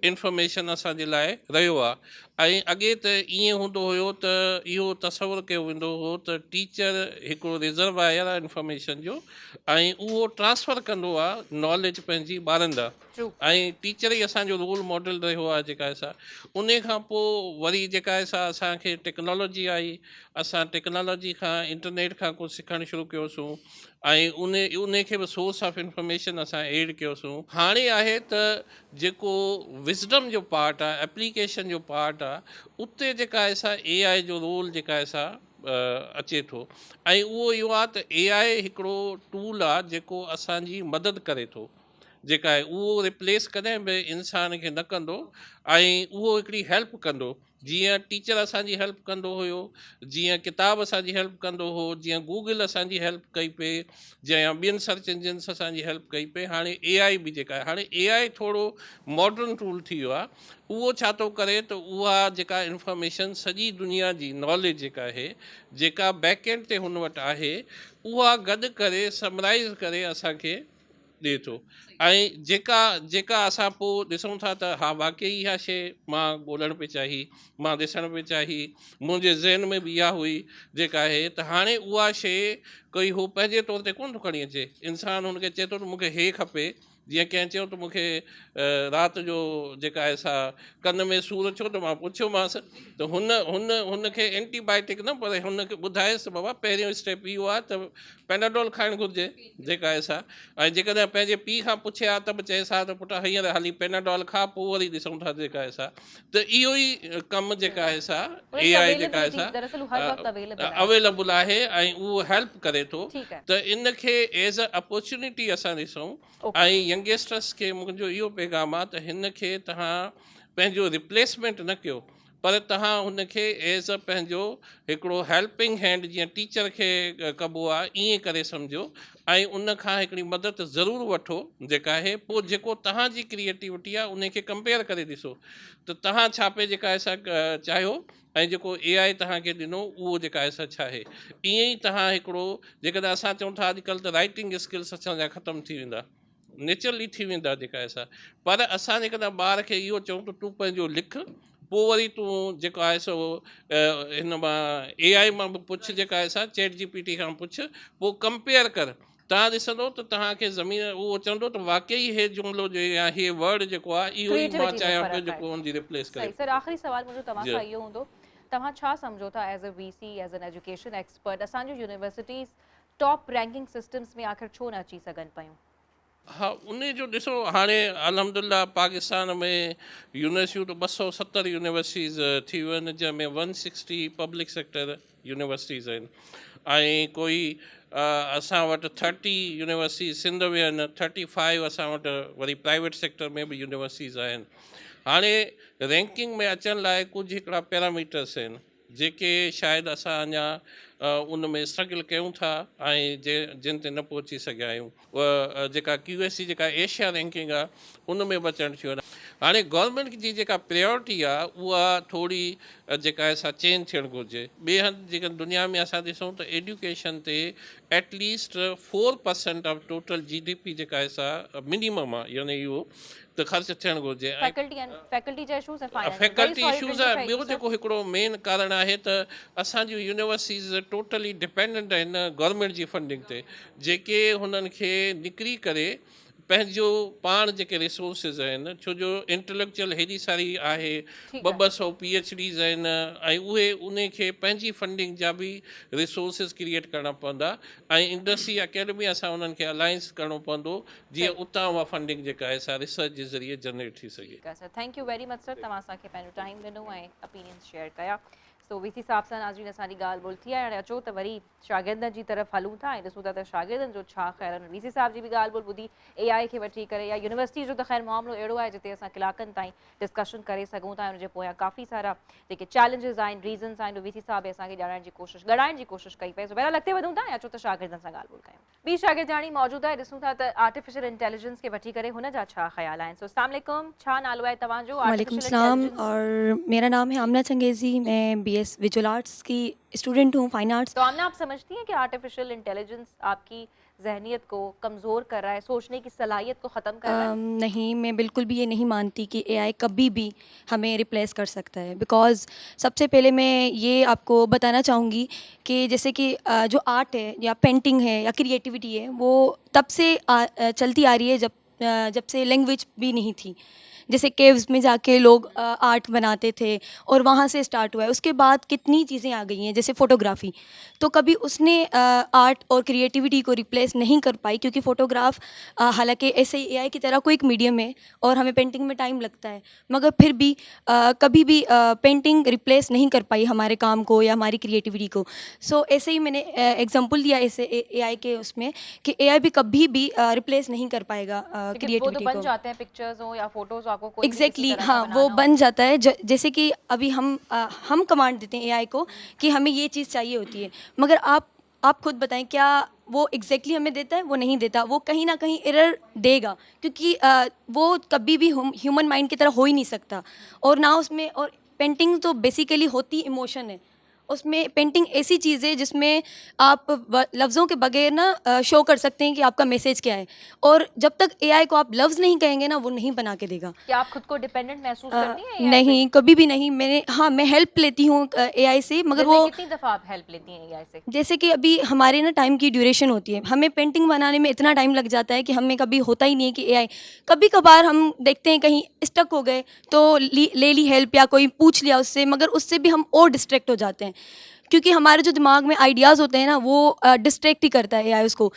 इंफॉर्मेशन असांजे लाइ रहियो आहे। ऐं अॻे त ईअं हूंदो हुयो त इहो तसवुरु कयो वेंदो हुओ त टीचर हिकिड़ो रिज़र्वायर आहे इंफॉर्मेशन जो ऐं उहो ट्रांसफ़र कंदो आहे नॉलेज पंहिंजी ॿारनि ॾांहुं, ऐं टीचर ई असांजो रोल मॉडल रहियो आहे जेका आहे सा। उन खां पोइ वरी जेका आहे सा असांखे टेक्नोलॉजी आई, असां टेक्नोलॉजी खां इंटरनेट खां कुझु सिखणु शुरू कयोसीं ऐं उन खे बि सोर्स ऑफ इंफॉर्मेशन असां एड कयोसीं। हाणे आहे त जेको विज़डम जो पार्ट आहे, एप्लीकेशन जो पार्ट आहे, उते जेका आहे सा AI जो रोल जेका आहे सा अचे थो। ऐं उहो इहो आहे त AI हिकिड़ो टूल आहे जेको असांजी मदद करे थो, जेका आहे उहो रिप्लेस कॾहिं बि इंसान खे न कंदो ऐं उहो हिकिड़ी हेल्प कंदो। जीअं टीचर असांजी हेल्प कंदो हुयो, जीअं किताब असांजी हेल्प कंदो हुओ, जीअं गूगल असांजी हेल्प कई पई, जीअं ॿियनि सर्च इंजिन्स असांजी हेल्प कई पई, हाणे AI बि जेका आहे, हाणे AI थोरो मॉडर्न टूल थी वियो आहे। उहो छा थो करे त उहा जेका इंफॉर्मेशन सॼी दुनिया जी नॉलेज जेका आहे, जेका बैकएंड ते हुन वटि आहे, उहा गॾु करे समराइज़ करे असांखे ॾिए थो। ऐं जेका असां पोइ ॾिसूं था त हा वाक़ई इहा शइ मां ॻोल्हण पई चाही, मां ॾिसण पई चाही, मुंहिंजे ज़हन में बि इहा हुई जेका आहे, त हाणे उहा शइ कोई हू पंहिंजे तौर ते कोन थो खणी अचे। इंसानु हुनखे चए थो त मूंखे हे खपे, जीअं कंहिं चयो त मूंखे राति जो जेका आहे सा कन में सूरु थियो त मां पुछियोमांसि त हुनखे एंटीबायोटिक न, पर हुनखे ॿुधायसि बाबा पहिरियों स्टेप इहो आहे त पेनाडोल खाइणु घुरिजे जेका आहे सा। ऐं जेकॾहिं पंहिंजे पीउ खां पुछे हा त बि चएसि हा त पुटु हींअर हाली पेनाडोल खा, पोइ वरी ॾिसूं था जेका आहे सा। त इहो ई कमु जेका आहे सा AI जेका आहे सा अवेलेबल आहे ऐं उहो हेल्प करे थो। त इनखे एज़ अ अपॉर्चुनिटी असां ॾिसूं। ऐं यंगस्टर्स खे मुंहिंजो इहो पैगाम आहे त हिन खे तव्हां पंहिंजो रिप्लेसमेंट न कयो, पर तव्हां हुनखे एज़ अ पंहिंजो हिकिड़ो हेल्पिंग हैंड, जीअं टीचर खे कबो आहे ईअं करे सम्झो ऐं उन खां हिकिड़ी मदद ज़रूरु वठो जेका आहे। पोइ जेको तव्हांजी क्रिएटिविटी आहे उनखे कंपेयर करे ॾिसो त तव्हां छा पे जेका आहे सा चाहियो ऐं जेको AI तव्हांखे ॾिनो उहो जेका आहे सा छा आहे। ईअं ई तव्हां हिकिड़ो जेकॾहिं असां चऊं था अॼुकल्ह त राइटिंग स्किल्स असांजा ख़तमु थी वेंदा, नेचुरली थी वेंदा जेका आहे सा, पर असां जेकॾहिं ॿार खे इहो चऊं त तूं पंहिंजो लिख, पोइ वरी तूं जेको आहे सो हिन मां AI मां बि पुछ, जेका आहे सा चैट GPT खां पुछ, पोइ कंपेयर कर, तव्हां ॾिसंदो त तव्हांखे ज़मीन उहो चवंदो त वाक़ई इहे जुमिलो जो या इहे वर्ड जेको आहे इहो ई मां चाहियां पियो जेको हुनजी रिप्लेस करे।
सर आख़िरी सवाल मुंहिंजो तव्हां खां इहो हूंदो, तव्हां छा सम्झो था as a VC, as an education expert, असांजूं यूनिवर्सिटीज़ टॉप रैंकिंग सिस्टम्स में आख़िर छो न अची सघनि पियूं?
हा, उन जो ॾिसो हाणे अल्हम्दुलिल्लाह पाकिस्तान में यूनिवर्सिटियूं त 270 यूनिवर्सिटीज़ थी वियूं आहिनि, जंहिंमें 160 पब्लिक सेक्टर यूनिवर्सिटीज़ आहिनि ऐं कोई असां वटि 30 यूनिवर्सिटीज़ सिंध में आहिनि, 35 असां वटि वरी प्राइवेट सेक्टर में बि यूनिवर्सिटीज़ आहिनि। हाणे रैंकिंग में अचण लाइ कुझु हिकिड़ा पैरामीटर्स आहिनि जेके शायदि असां अञा उन में स्ट्रगल कयूं था ऐं जिन ते न पहुची सघिया आहियूं। उहा जेका QSC जेका एशिया रैंकिंग आहे उन में बि अचणु थियो। हाणे गवर्नमेंट जी जेका प्रायोरिटी आहे उहा थोरी जेका आहे सा चेंज थियणु घुरिजे। ॿिए हंधि जेका दुनिया में असां ॾिसूं त एडुकेशन ते एटलीस्ट 4% ऑफ टोटल GDP जेका आहे सा मिनिमम आहे, यानी इहो त ख़र्च थियणु घुरिजे।
फैकल्टी जा इशूज़
फैकल्टी इशूज़ आहे। ॿियो जेको हिकिड़ो मेन कारण आहे त असांजूं यूनिवर्सिटीज़ टोटली डिपेंडेंट आहिनि गवर्नमेंट जी फंडिंग ते, जेके हुननि खे निकिरी करे पंहिंजो पाण जेके रिसोर्सिस आहिनि, छो जो इंटेलेक्चुअल हेॾी सारी आहे, 200 PhDs आहिनि ऐं उहे उन खे पंहिंजी फंडिंग जा बि रिसोर्सिस क्रिएट करणा पवंदा ऐं इंडस्ट्री अकेडमी असां उन्हनि खे अलाइंस करिणो पवंदो जीअं उतां उहा फंडिंग जेका आहे सा रिसर्च जे ज़रिए जनरेट थी सघे।
Thank you very much sir, तव्हां असांखे पंहिंजो टाइम ॾिनो ऐं ओपिनियंस शेयर कया। सो VC साहब सां नाज़रीन असांजी ॻाल्हि ॿोल थी आहे। हाणे अचो त वरी शागिर्दनि जी तरफ़ हलूं था ऐं ॾिसूं था त शागिर्दनि जो छा ख़्यालु आहिनि। VC साहब जी बि ॻाल्हि ॿोल ॿुधी AI खे वठी करे या यूनिवर्सिटी जो त ख़ैर मामिलो अहिड़ो आहे जिते असां कलाकनि ताईं डिस्कशन करे सघूं था। हुनजे पोयां काफ़ी सारा जेके चैलेंजिस आहिनि, रीज़न्स आहिनि, VC साहब असांखे ॻाल्हाइण जी कोशिशि कई पई। सो ॿाहिरां अॻिते वधूं था ऐं अचो त शागिर्दनि सां ॻाल्हि ॿोल कयूं। ॿी शागिर्दाणी मौजूदु आहे, ॾिसूं था त आर्टिफिशियल इंटेलिजेंस खे वठी करे हुन जा छा ख़्याल आहिनि। सो अस्सलाम वालेकुम, छा नालो आहे तव्हांजो?
वालेकुम सलाम, और मेरा नाम है आमना चंगेज़ी। मैं BS विजुअल आर्ट्स की स्टूडेंट हूँ, फाइन आर्ट्स।
तो आमना, आप समझती हैं कि आर्टिफिशियल इंटेलिजेंस आपकी जहनियत को कमज़ोर कर रहा है, सोचने की सलाहियत को ख़त्म कर रहा है?
नहीं, मैं बिल्कुल भी ये नहीं मानती कि AI कभी भी हमें रिप्लेस कर सकता है। बिकॉज़ सबसे पहले मैं ये आपको बताना चाहूँगी कि जैसे कि जो आर्ट है या पेंटिंग है या क्रिएटिविटी है, वो तब से चलती आ रही है जब से लैंग्वेज भी नहीं थी। जैसे केव्स में जाके लोग आर्ट बनाते थे और वहाँ से स्टार्ट हुआ है। उसके बाद कितनी चीज़ें आ गई हैं, जैसे फ़ोटोग्राफ़ी, तो कभी उसने आर्ट और क्रिएटिविटी को रिप्लेस नहीं कर पाई, क्योंकि फ़ोटोग्राफ हालांकि ऐसे ही AI की तरह कोई एक मीडियम है और हमें पेंटिंग में टाइम लगता है, मगर फिर भी कभी भी पेंटिंग रिप्लेस नहीं कर पाई हमारे काम को या हमारी क्रिएटिविटी को। सो ऐसे ही मैंने एग्जाम्पल दिया ऐसे AI के उसमें कि AI भी कभी भी रिप्लेस नहीं कर पाएगा क्रिएटिविटी
बन
को।
जाते हैं पिक्चर्स हो या फोटोज, आपको कोई
एग्जैक्टली हाँ, वो बन जाता है। जैसे कि अभी हम कमांड देते हैं AI को कि हमें ये चीज़ चाहिए होती है, मगर आप खुद बताएं, क्या वो एग्जैक्टली हमें देता है? वो नहीं देता। वो कहीं ना कहीं एरर देगा, क्योंकि वो कभी भी ह्यूमन माइंड की तरह हो ही नहीं सकता। और ना उसमें, और पेंटिंग तो बेसिकली होती इमोशन है। उसमें पेंटिंग ऐसी चीज़ है जिसमें आप लफ्ज़ों के बगैर ना शो कर सकते हैं कि आपका मैसेज क्या है। और जब तक AI को आप लफ्ज़ नहीं कहेंगे ना, वो नहीं बना के देगा।
क्या आप खुद को डिपेंडेंट महसूस करती हैं AI
नहीं, कभी भी नहीं। मैं हेल्प लेती हूँ AI से, मगर वो
कितनी दफ़ा आप हेल्प लेती हैं AI से?
जैसे कि अभी हमारे ना टाइम की ड्यूरेशन होती है, हमें पेंटिंग बनाने में इतना टाइम लग जाता है कि हमें कभी होता ही नहीं है कि AI, कभी कभार हम देखते हैं कहीं स्टक हो गए तो ले ली हेल्प या कोई पूछ लिया उससे, मगर उससे भी हम और डिस्ट्रैक्ट हो जाते हैं, क्योंकि हमारे जो दिमाग में आइडियाज़ होते हैं ना, वो डिस्ट्रैक्ट ही करता है AI उसको।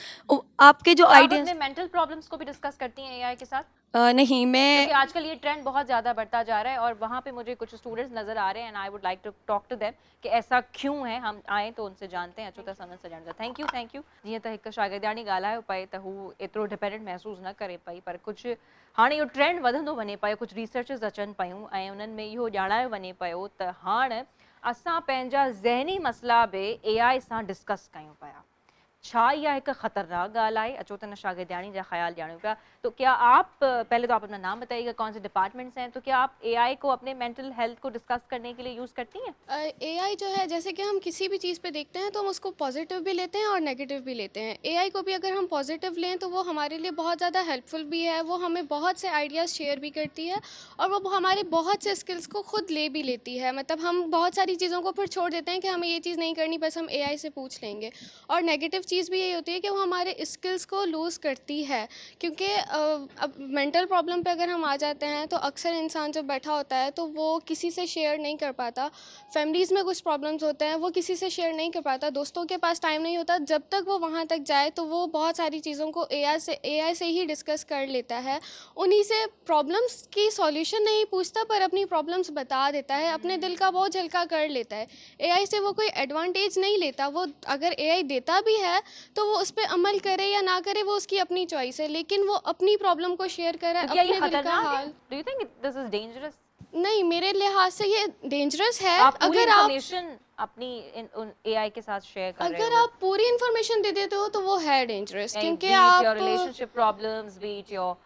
आपके जो आइडियाज़
मेंटल प्रॉब्लम्स को भी डिस्कस करती हैं AI के साथ?
नहीं, मैं
क्योंकि आजकल ये ट्रेंड बहुत ज़्यादा बढ़ता जा रहा है और वहाँ पे मुझे कुछ स्टूडेंट्स नज़र आ रहे हैं and I would like to talk to them कि ऐसा क्यों है। हम आए तो उनसे जानते हैं, अचो त उन्हनि सां ॼाणंदा। Thank U. जीअं त हिकु शागिर्दाणी ॻाल्हायो पए त हू एतिरो डिपेंडेंट महसूस न करे पई, पर कुझु हाणे इहो ट्रेंड वधंदो वञे पियो, कुझु रिसर्चिस अचनि पियूं ऐं उन्हनि में इहो ॼाणायो वञे पियो त हाणे असां पंहिंजा ज़हनी मसला बि AI सां डिस्कस कयूं पिया। छा इहा हिकु ख़तरनाक ॻाल्हि आहे? अचो त न शागिर्दाणी जा ख़्याल ॼाणूं पिया। तो क्या आप, पहले तो आप अपना नाम बताइएगा, कौन से डिपार्टमेंट से हैं, तो क्या आप AI को अपने मेंटल हेल्थ को डिस्कस करने के लिए यूज़ करती हैं?
AI जो है, जैसे कि हम किसी भी चीज़ पे देखते हैं तो हम उसको पॉजिटिव भी लेते हैं और नेगेटिव भी लेते हैं। AI को भी अगर हम पॉजिटिव लें तो वो हमारे लिए बहुत ज़्यादा हेल्पफुल भी है, वो हमें बहुत से आइडियाज़ शेयर भी करती है और वो हमारे बहुत से स्किल्स को खुद ले भी लेती है। मतलब हम बहुत सारी चीज़ों को फिर छोड़ देते हैं कि हमें ये चीज़ नहीं करनी, बस हम AI से पूछ लेंगे। और नेगेटिव चीज़ भी यही होती है कि वो हमारे स्किल्स को लूज़ करती है, क्योंकि अब मेंटल प्रॉब्लम पे अगर हम आ जाते हैं तो अक्सर इंसान जब बैठा होता है तो वो किसी से शेयर नहीं कर पाता। फैमिलीज़ में कुछ प्रॉब्लम्स होते हैं, वो किसी से शेयर नहीं कर पाता। दोस्तों के पास टाइम नहीं होता। जब तक वो वहाँ तक जाए तो वो बहुत सारी चीज़ों को AI से ही डिस्कस कर लेता है। उन्हीं से प्रॉब्लम्स की सॉल्यूशन नहीं पूछता, पर अपनी प्रॉब्लम्स बता देता है, अपने दिल का बोझ हल्का कर लेता है। AI से वो कोई एडवांटेज नहीं लेता। वो अगर AI देता भी है तो वो उस पर अमल करे या ना करे, वो उसकी अपनी चॉइस है, लेकिन वो अपनी प्रॉब्लम को शेयर करे, अपने दिल का हाल।
Do you think this is dangerous?
नहीं, मेरे लिहाज से ये डेंजरस है।
आप पूरी
अगर आप
इंफॉर्मेशन अपनी उन एआई के साथ शेयर कर रहे
अगर
हो,
आप पूरी इन्फॉर्मेशन दे देते हो तो वो है डेंजरस, क्योंकि
your
आप
relationship problems, be it your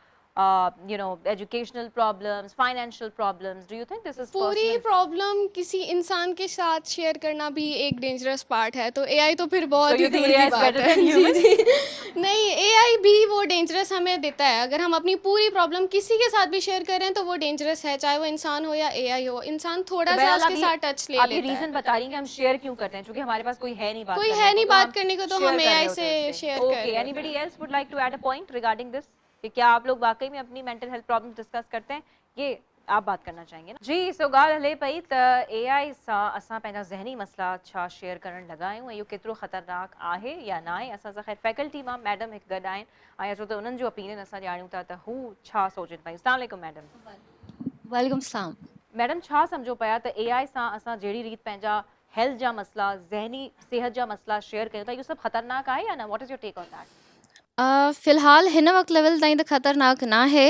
educational problems, financial problems. Do you think this is
पूरी
personal?
प्रॉब्लम किसी इंसान के साथ शेयर करना भी एक डेंजरस पार्ट है, तो एआई तो फिर बहुत
So
ही
you think
दूर
AI
की
is
बात
better
है।
than
जी
humans?
जी नहीं, एआई भी वो डेंजरस हमें देता है। अगर हम अपनी पूरी प्रॉब्लम किसी के साथ भी शेयर करें तो वो डेंजरस है, चाहे वो इंसान हो या एआई हो। इंसान थोड़ा सा
बहरहाल
उसके
आप
साथ
ये-
टच ले
आप ये
लेता है।
रीजन बता रही हैं कि हम शेयर क्यों करते हैं, क्योंकि हमारे पास कोई है नहीं बात
कोई
करने
है
को,
नहीं
तो
बात
हम
करने को, तो
share
हम
कर रहे
एआई
होते
से
हैं उससे।
शेयर कर
Okay,
रहे होते
anybody else would like to add a point regarding this? कि क्या आप लोग वाकई में अपनी मेंटल हेल्थ प्रॉब्लम डिस्कस करते हैं, ये आप बात करना चाहेंगे ना? जी, सो ॻाल्हि हले पई त एआई सां असां पंहिंजा ज़हनी मसला छा शेयर करण लॻा आहियूं ऐं इहो केतिरो ख़तरनाक आहे या न आहे। असां सां ख़ैर फैकल्टी मां मैडम हिकु गॾु आहिनि ऐं अचो त उन्हनि जो ओपिनियन असां ॼाणूं था त हू छा सोचनि पियूं। अस्सलाम वालेकुम मैडम।
वालेकुम सलाम।
मैडम, छा सम्झो पिया त एआई सां असां जहिड़ी रीति पंहिंजा हेल्थ जा मसला, ज़हनी सेहत जा मसला शेयर कयूं था, इहो सभु ख़तरनाक आहे या न? What is your take on that?
फ़िलहाल हिन वक़्तु लेवल ताईं त ख़तरनाक न आहे।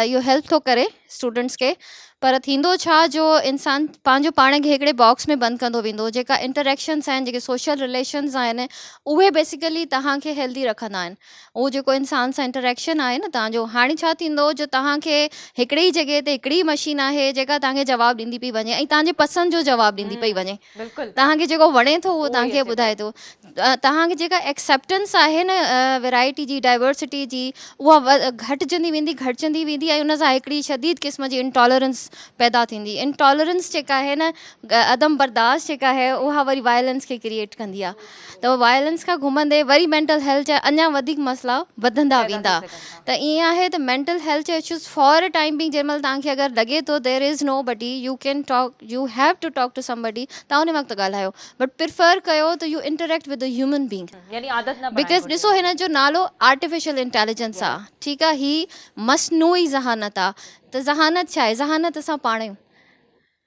इहो हेल्प थो करे स्टूडेंट्स खे, पर थींदो छा जो इंसान पंहिंजो पाण खे हिकिड़े बॉक्स में बंदि कंदो वेंदो। जेका इंटरेक्शन्स आहिनि, जेके सोशल रिलेशन्स आहिनि, उहे बेसिकली तव्हांखे हेल्दी रखंदा आहिनि। उहो जेको इंसान सां इंटरेक्शन आहे न तव्हांजो, हाणे छा थींदो जो तव्हांखे हिकिड़ी जॻह ते हिकिड़ी मशीन आहे जेका तव्हांखे जवाबु ॾींदी पई वञे ऐं तव्हांजे पसंदि जो जवाबु ॾींदी पई वञे।
बिल्कुलु।
तव्हांखे जेको वणे थो उहो
उहो ई
तव्हांखे
अचे
ॿुधाए थो। तव्हांखे जेका एक्सेप्टेंस आहे न वैरायटी जी, डाइवर्सिटी जी, उहा घटिजंदी वेंदी, घटिजंदी वेंदी ऐं उन सां हिकिड़ी शदीद क़िस्म जी इंटॉलरेंस पैदा थींदी। इंटॉलरेंस जेका आहे न, अदम बर्दाश्त जेका आहे, उहा वरी वायलेंस खे क्रिएट कंदी आहे। त वायलेंस खां घुमंदे वरी मेंटल हेल्थ जा अञा वधीक मसला वधंदा वेंदा। त ईअं आहे त मेंटल हेल्थ जा issues for a time being जंहिं महिल तव्हांखे अगरि लॻे थो there is no body you can talk, you have to talk to somebody, तव्हां उन वक़्तु ॻाल्हायो, बट प्रिफर कयो त you interact with a human being.
यानी आदत न
बिकॉज ॾिसो हिन जो नालो आर्टिफिशियल इंटेलिजेंस आहे, ठीकु आहे, ही मसनूई ज़हानत आहे। त ज़हानत छा आहे? ज़हानत असां पाण आहियूं।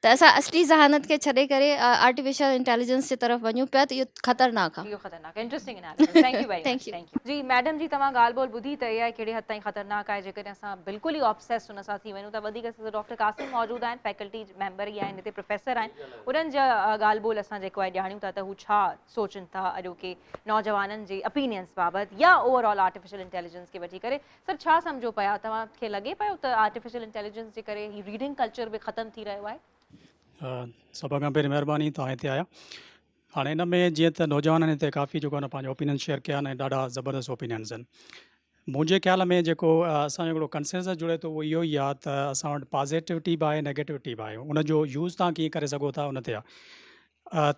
त असां असली ज़हानत खे छॾे करे आर्टिफिशियल इंटेलिजेंस जे तरफ़ वञूं पिया, त इहो ख़तरनाक आहे।
इहो ख़तरनाक, interesting analysis. Thank you very much.
Thank you.
Thank you. जी मैडम जी, तव्हां ॻाल्हि ॿोल ॿुधी त एआई कहिड़े हद ताईं ख़तरनाक आहे। जेकॾहिं असां बिल्कुलु ई ऑब्सेस्ड हुन सां थी वञूं त वधीक डॉक्टर कासिम मौजूदु आहिनि, फैकल्टी मेंबर ई आहिनि, हिते प्रोफेसर आहिनि। उन्हनि जा ॻाल्हि ॿोल असां जेको आहे ॼाणियूं था त हू छा सोचनि था अॼोके नौजवाननि जे ओपिनियंस बाबति या ओवरऑल आर्टिफिशियल इंटेलिजेंस खे वठी करे। सर, छा सम्झो पिया, तव्हांखे लॻे पियो त आर्टिफिशियल इंटेलिजेंस जे करे ही रीडिंग कल्चर बि ख़तमु थी रहियो आहे?
सभ खां पहिरीं महिरबानी, तव्हां हिते आया। हाणे हिन में जीअं त नौजवाननि हिते काफ़ी जेको आहे न पंहिंजा ओपिनियन शेयर कया आहिनि ऐं ॾाढा ज़बरदस्त ओपिनियन्स आहिनि। मुंहिंजे ख़्याल में जेको असांजो हिकिड़ो कंसेंसस जुड़े थो उहो इहो ई आहे त असां वटि पॉज़िटिविटी बि आहे, नेगेटिविटी बि आहे। उनजो यूज़ तव्हां कीअं करे सघो था उन ते आहे।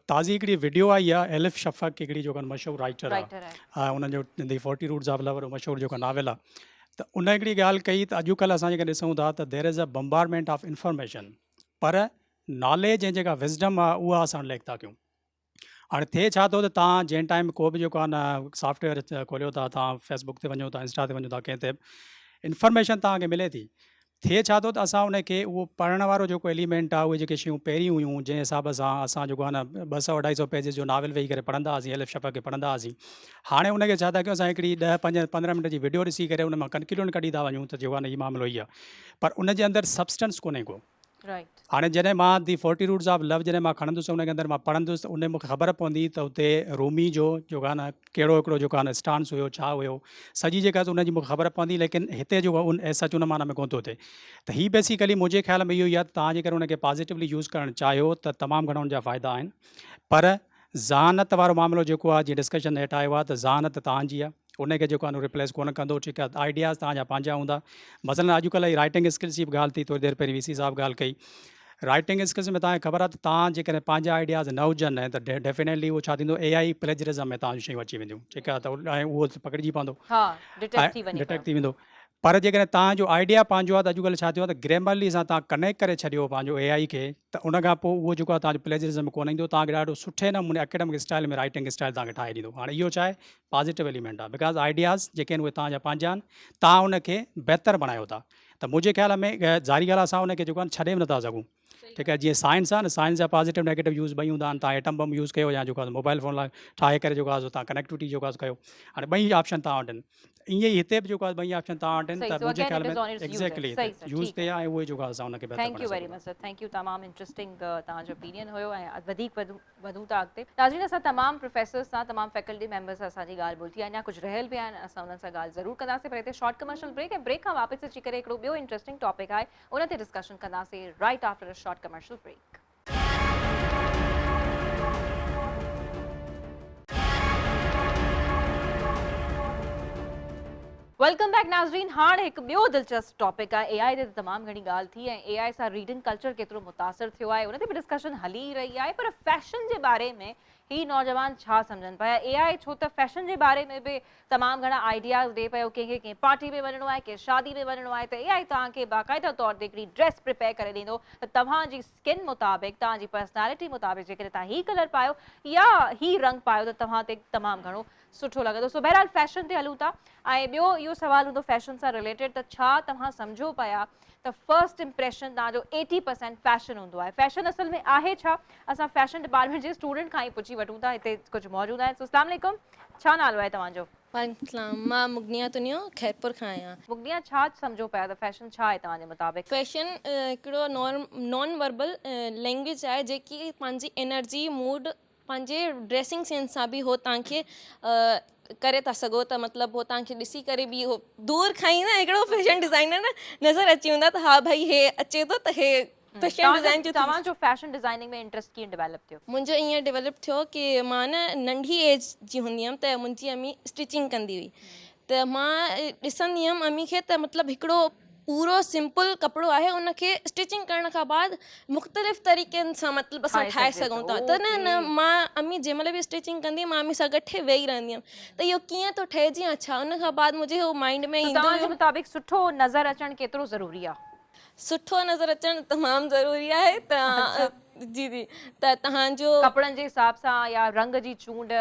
ताज़ी हिकिड़ी वीडियो आई आहे, एलिफ शफ़क़ हिकिड़ी जेको मशहूरु राइटर आहे, उन्हनि जो दी 40 रूट्स ऑफ लव मशहूरु जेको नावेल आहे, त उन हिकिड़ी ॻाल्हि कई त अॼुकल्ह असां जेके ॾिसूं था त there is a bombardment of information, पर नॉलेज ऐं जेका विज़डम आहे उहा असां लेक था कयूं। हाणे थिए छा थो त तव्हां जंहिं टाइम को बि जेको आहे न सॉफ्टवेयर खोलियो था, तव्हां फेसबुक ते वञो था, इंस्टा ते वञो था, कंहिं ते इंफॉर्मेशन तव्हांखे मिले थी। थिए छा थो त असां उनखे उहो पढ़ण वारो जेको एलिमेंट आहे, उहे जेके शयूं पहिरीं हुयूं जंहिं हिसाब सां असां जेको आहे न 200-250 पेजिस जो नावेल वेही करे पढ़ंदा हुआसीं, एलिफ शफ़क़ खे पढ़ंदा हुआसीं, हाणे उनखे छा था कयूं, असां हिकिड़ी 10-15 मिंट जी वीडियो ॾिसी करे उन मां कंक्लूजन कढी था वञूं त जेको आहे न हीउ मामिलो ई आहे, पर उनजे अंदरि सब्सटेंस कोन्हे को। हाणे जॾहिं मां दी 40 रूट्स ऑफ लव जॾहिं मां खणंदुसि उनजे अंदरि मां पढ़ंदुसि त उन मूंखे ख़बर पवंदी त उते रूमी जो जेको आहे न कहिड़ो हिकिड़ो जेको आहे न स्टांस हुयो, छा हुयो, सॼी जेका उनजी मूंखे ख़बर पवंदी। लेकिन हिते जेको सच उन माना में कोन थो थिए। त हीअ बेसिकली मुंहिंजे ख़्याल में इहो ई आहे त तव्हां जेकर उनखे पॉज़िटिवली यूज़ करणु चाहियो त तमामु घणा उनजा फ़ाइदा आहिनि, पर ज़हानत वारो मामिलो जेको आहे, जीअं डिस्कशन हेठि आयो आहे, त ज़हानत तव्हांजी आहे, उनखे जेको आहे रिप्लेस कोन कंदो। ठीकु आहे, आइडियाज़ तव्हांजा पंहिंजा हूंदा। मसइलन अॼुकल्ह जी राइटिंग स्किल्स जी बि ॻाल्हि थी, थोरी देरि पहिरीं वीसी साहब ॻाल्हि कई। राइटिंग स्किल्स में तव्हांखे ख़बर आहे त तव्हां जेकॾहिं पंहिंजा आइडियाज़ न हुजनि त डेफिनेटली उहो छा थींदो, एआई प्लेजरिज़म में तव्हांजूं शयूं अची वेंदियूं। ठीकु आहे, त ऐं उहो पकड़िजी पवंदो, डिटेक्ट थी वेंदो। पर जेकॾहिं तव्हांजो आइडिया पंहिंजो आहे त अॼुकल्ह छा थियो आहे त ग्रामरली सां तव्हां कनेक्ट करे छॾियो पंहिंजो एआई खे, त उनखां पोइ उहो जेको आहे तव्हांजो प्लेजरिज़म कोन ईंदो, तव्हांखे ॾाढो सुठे नमूने एकेडमिक स्टाइल में राइटिंग स्टाइल तव्हांखे ठाहे ॾींदो। हाणे इहो छा आहे, पॉज़िटिव एलिमेंट आहे, बिकॉज़ आइडियाज़ जेके आहिनि उहे तव्हांजा पंहिंजा आहिनि, तव्हां उनखे बहितर बणायो था। त मुंहिंजे ख़्याल में ज़ाहिरी ॻाल्हि आहे असां उनखे जेको आहे छॾे बि नथा सघूं। ठीकु आहे, जीअं साइंस आहे न, साइंस जा पॉज़िटिव नेगेटिव यूज़ ॿई हूंदा आहिनि। तव्हां एटम बम यूज़ कयो या जेको आहे मोबाइल फ़ोन लाइ ठाहे करे जेको आहे तव्हां कनेक्टिविटी जेको आहे कयो, हाणे ॿई ऑप्शन तव्हां वटि आहिनि। ईअं ई हिते बि जेको आहे ॿई ऑप्शन तव्हां वटि आहिनि,
सही,
त
so
मुंहिंजे
again
ख़्याल
it
में
is on its user.
Exactly
सही, सही,
यूज़
ठीकु
ते आहे, उहे जेको आहे असां हुनखे बहितर
थैंक यू
बणाए
वेरी
सघूं।
मच सर, थैंक यू, तमामु इंटरेस्टिंग तव्हांजो ओपिनियन हुयो ऐं वधीक वधूं था अॻिते। नाज़रीन, असां तमामु प्रोफेसर्स सां, तमामु फैकल्टी मेंबर्स सां असांजी ॻाल्हि ॿुधी आहे, अञा कुझु रहियल बि आहिनि, असां उन्हनि सां ॻाल्हि ज़रूरु कंदासीं। पर हिते शॉर्ट कमर्शियल ब्रेक, ऐं ब्रेक खां वापसि अची करे हिकिड़ो ॿियो इंटरेस्टिंग टॉपिक आहे, उन ते डिस्कशन कंदासीं right after a short commercial break. Welcome back नाज़रीन। हाणे हिकु ॿियो दिलचस्प टॉपिक आहे, एआई ते तमामु घणी ॻाल्हि थी ऐं एआई सां रीडिंग कल्चर केतिरो मुतासिर थियो आहे, उन ते बि डिस्कशन हली रही आहे। पर फैशन जे बारे में ही नौजवान छा सम्झनि पिया? एआई छो त फैशन जे बारे में बि तमामु घणा आइडियाज़ ॾे पियो, कंहिंखे कंहिं पार्टी में वञिणो आहे, कंहिं शादी में वञिणो आहे, त एआई तव्हांखे बाक़ाइदा तौर ते हिकिड़ी ड्रेस प्रिपेयर करे ॾींदो त तव्हांजी स्किन मुताबिक़, तव्हांजी पर्सनैलिटी मुताबिक़ जेकॾहिं तव्हां ही कलर पायो या ही रंग पायो त तव्हां ते तमामु घणो सुठो लॻंदो। सो बहरहाल फैशन ते हलूं था, ऐं ॿियो इहो सुवाल हूंदो फैशन सां रिलेटेड, त छा तव्हां सम्झो पिया त फर्स्ट इम्प्रेशन तव्हांजो 80% फैशन हूंदो आहे? फैशन असल में आहे छा? असां फैशन डिपार्टमेंट जे स्टूडेंट खां ई पुछी वठूं था, हिते कुझु मौजूदु आहिनि। अस्सलाम वालेकुम, छा नालो आहे तव्हांजो?
वालेकुम, मां मुगनिया तुनियो खैरपुर खां आहियां।
मुगनिया, छा सम्झो पिया त फैशन छा आहे तव्हांजे मुताबिक़?
फैशन हिकिड़ो नॉन वर्बल लैंग्वेज आहे जेकी पंहिंजी एनर्जी, मूड, पंहिंजे ड्रेसिंग सेंस सां बि हो तव्हांखे करे था सघो। त मतिलबु हो तव्हांखे ॾिसी करे बि हो दूर खां ई न हिकिड़ो फैशन डिज़ाइनर न नज़र अची वेंदा त हा भाई हे अचे थो त हे फैशन डिज़ाइन जो।
तव्हांजो फैशन डिज़ाइनिंग में इंट्रस्ट कीअं डेवलप थियो?
मुंहिंजो ईअं डेवलप थियो कि मां न नंढी एज जी हूंदी हुअमि त मुंहिंजी अम्मी स्टिचिंग कंदी हुई, त मां ॾिसंदी हुअमि अम्मी खे त मतिलबु हिकिड़ो पूरो सिंपल कपिड़ो आहे, उनखे स्टिचिंग करण खां बाद मुख़्तलिफ़ तरीक़नि सां मतिलबु असां ठाहे सघूं था। त न मां अम्मी जंहिं महिल बि स्टिचिंग कंदी हुअमि, मां अम्मी सां गॾु वेही रहंदी हुअमि त इहो कीअं थो ठहिजे या छा। उन खां बाद मुंहिंजे हो माइंड में ईंदो
तव्हांजे
हुयो
मुताबिक़ सुठो नज़र अचणु केतिरो ज़रूरी आहे?
सुठो नज़र अचणु तमामु ज़रूरी आहे। त जी जी, त तव्हांजो
कपिड़नि जे हिसाब सां या रंग जी चूंड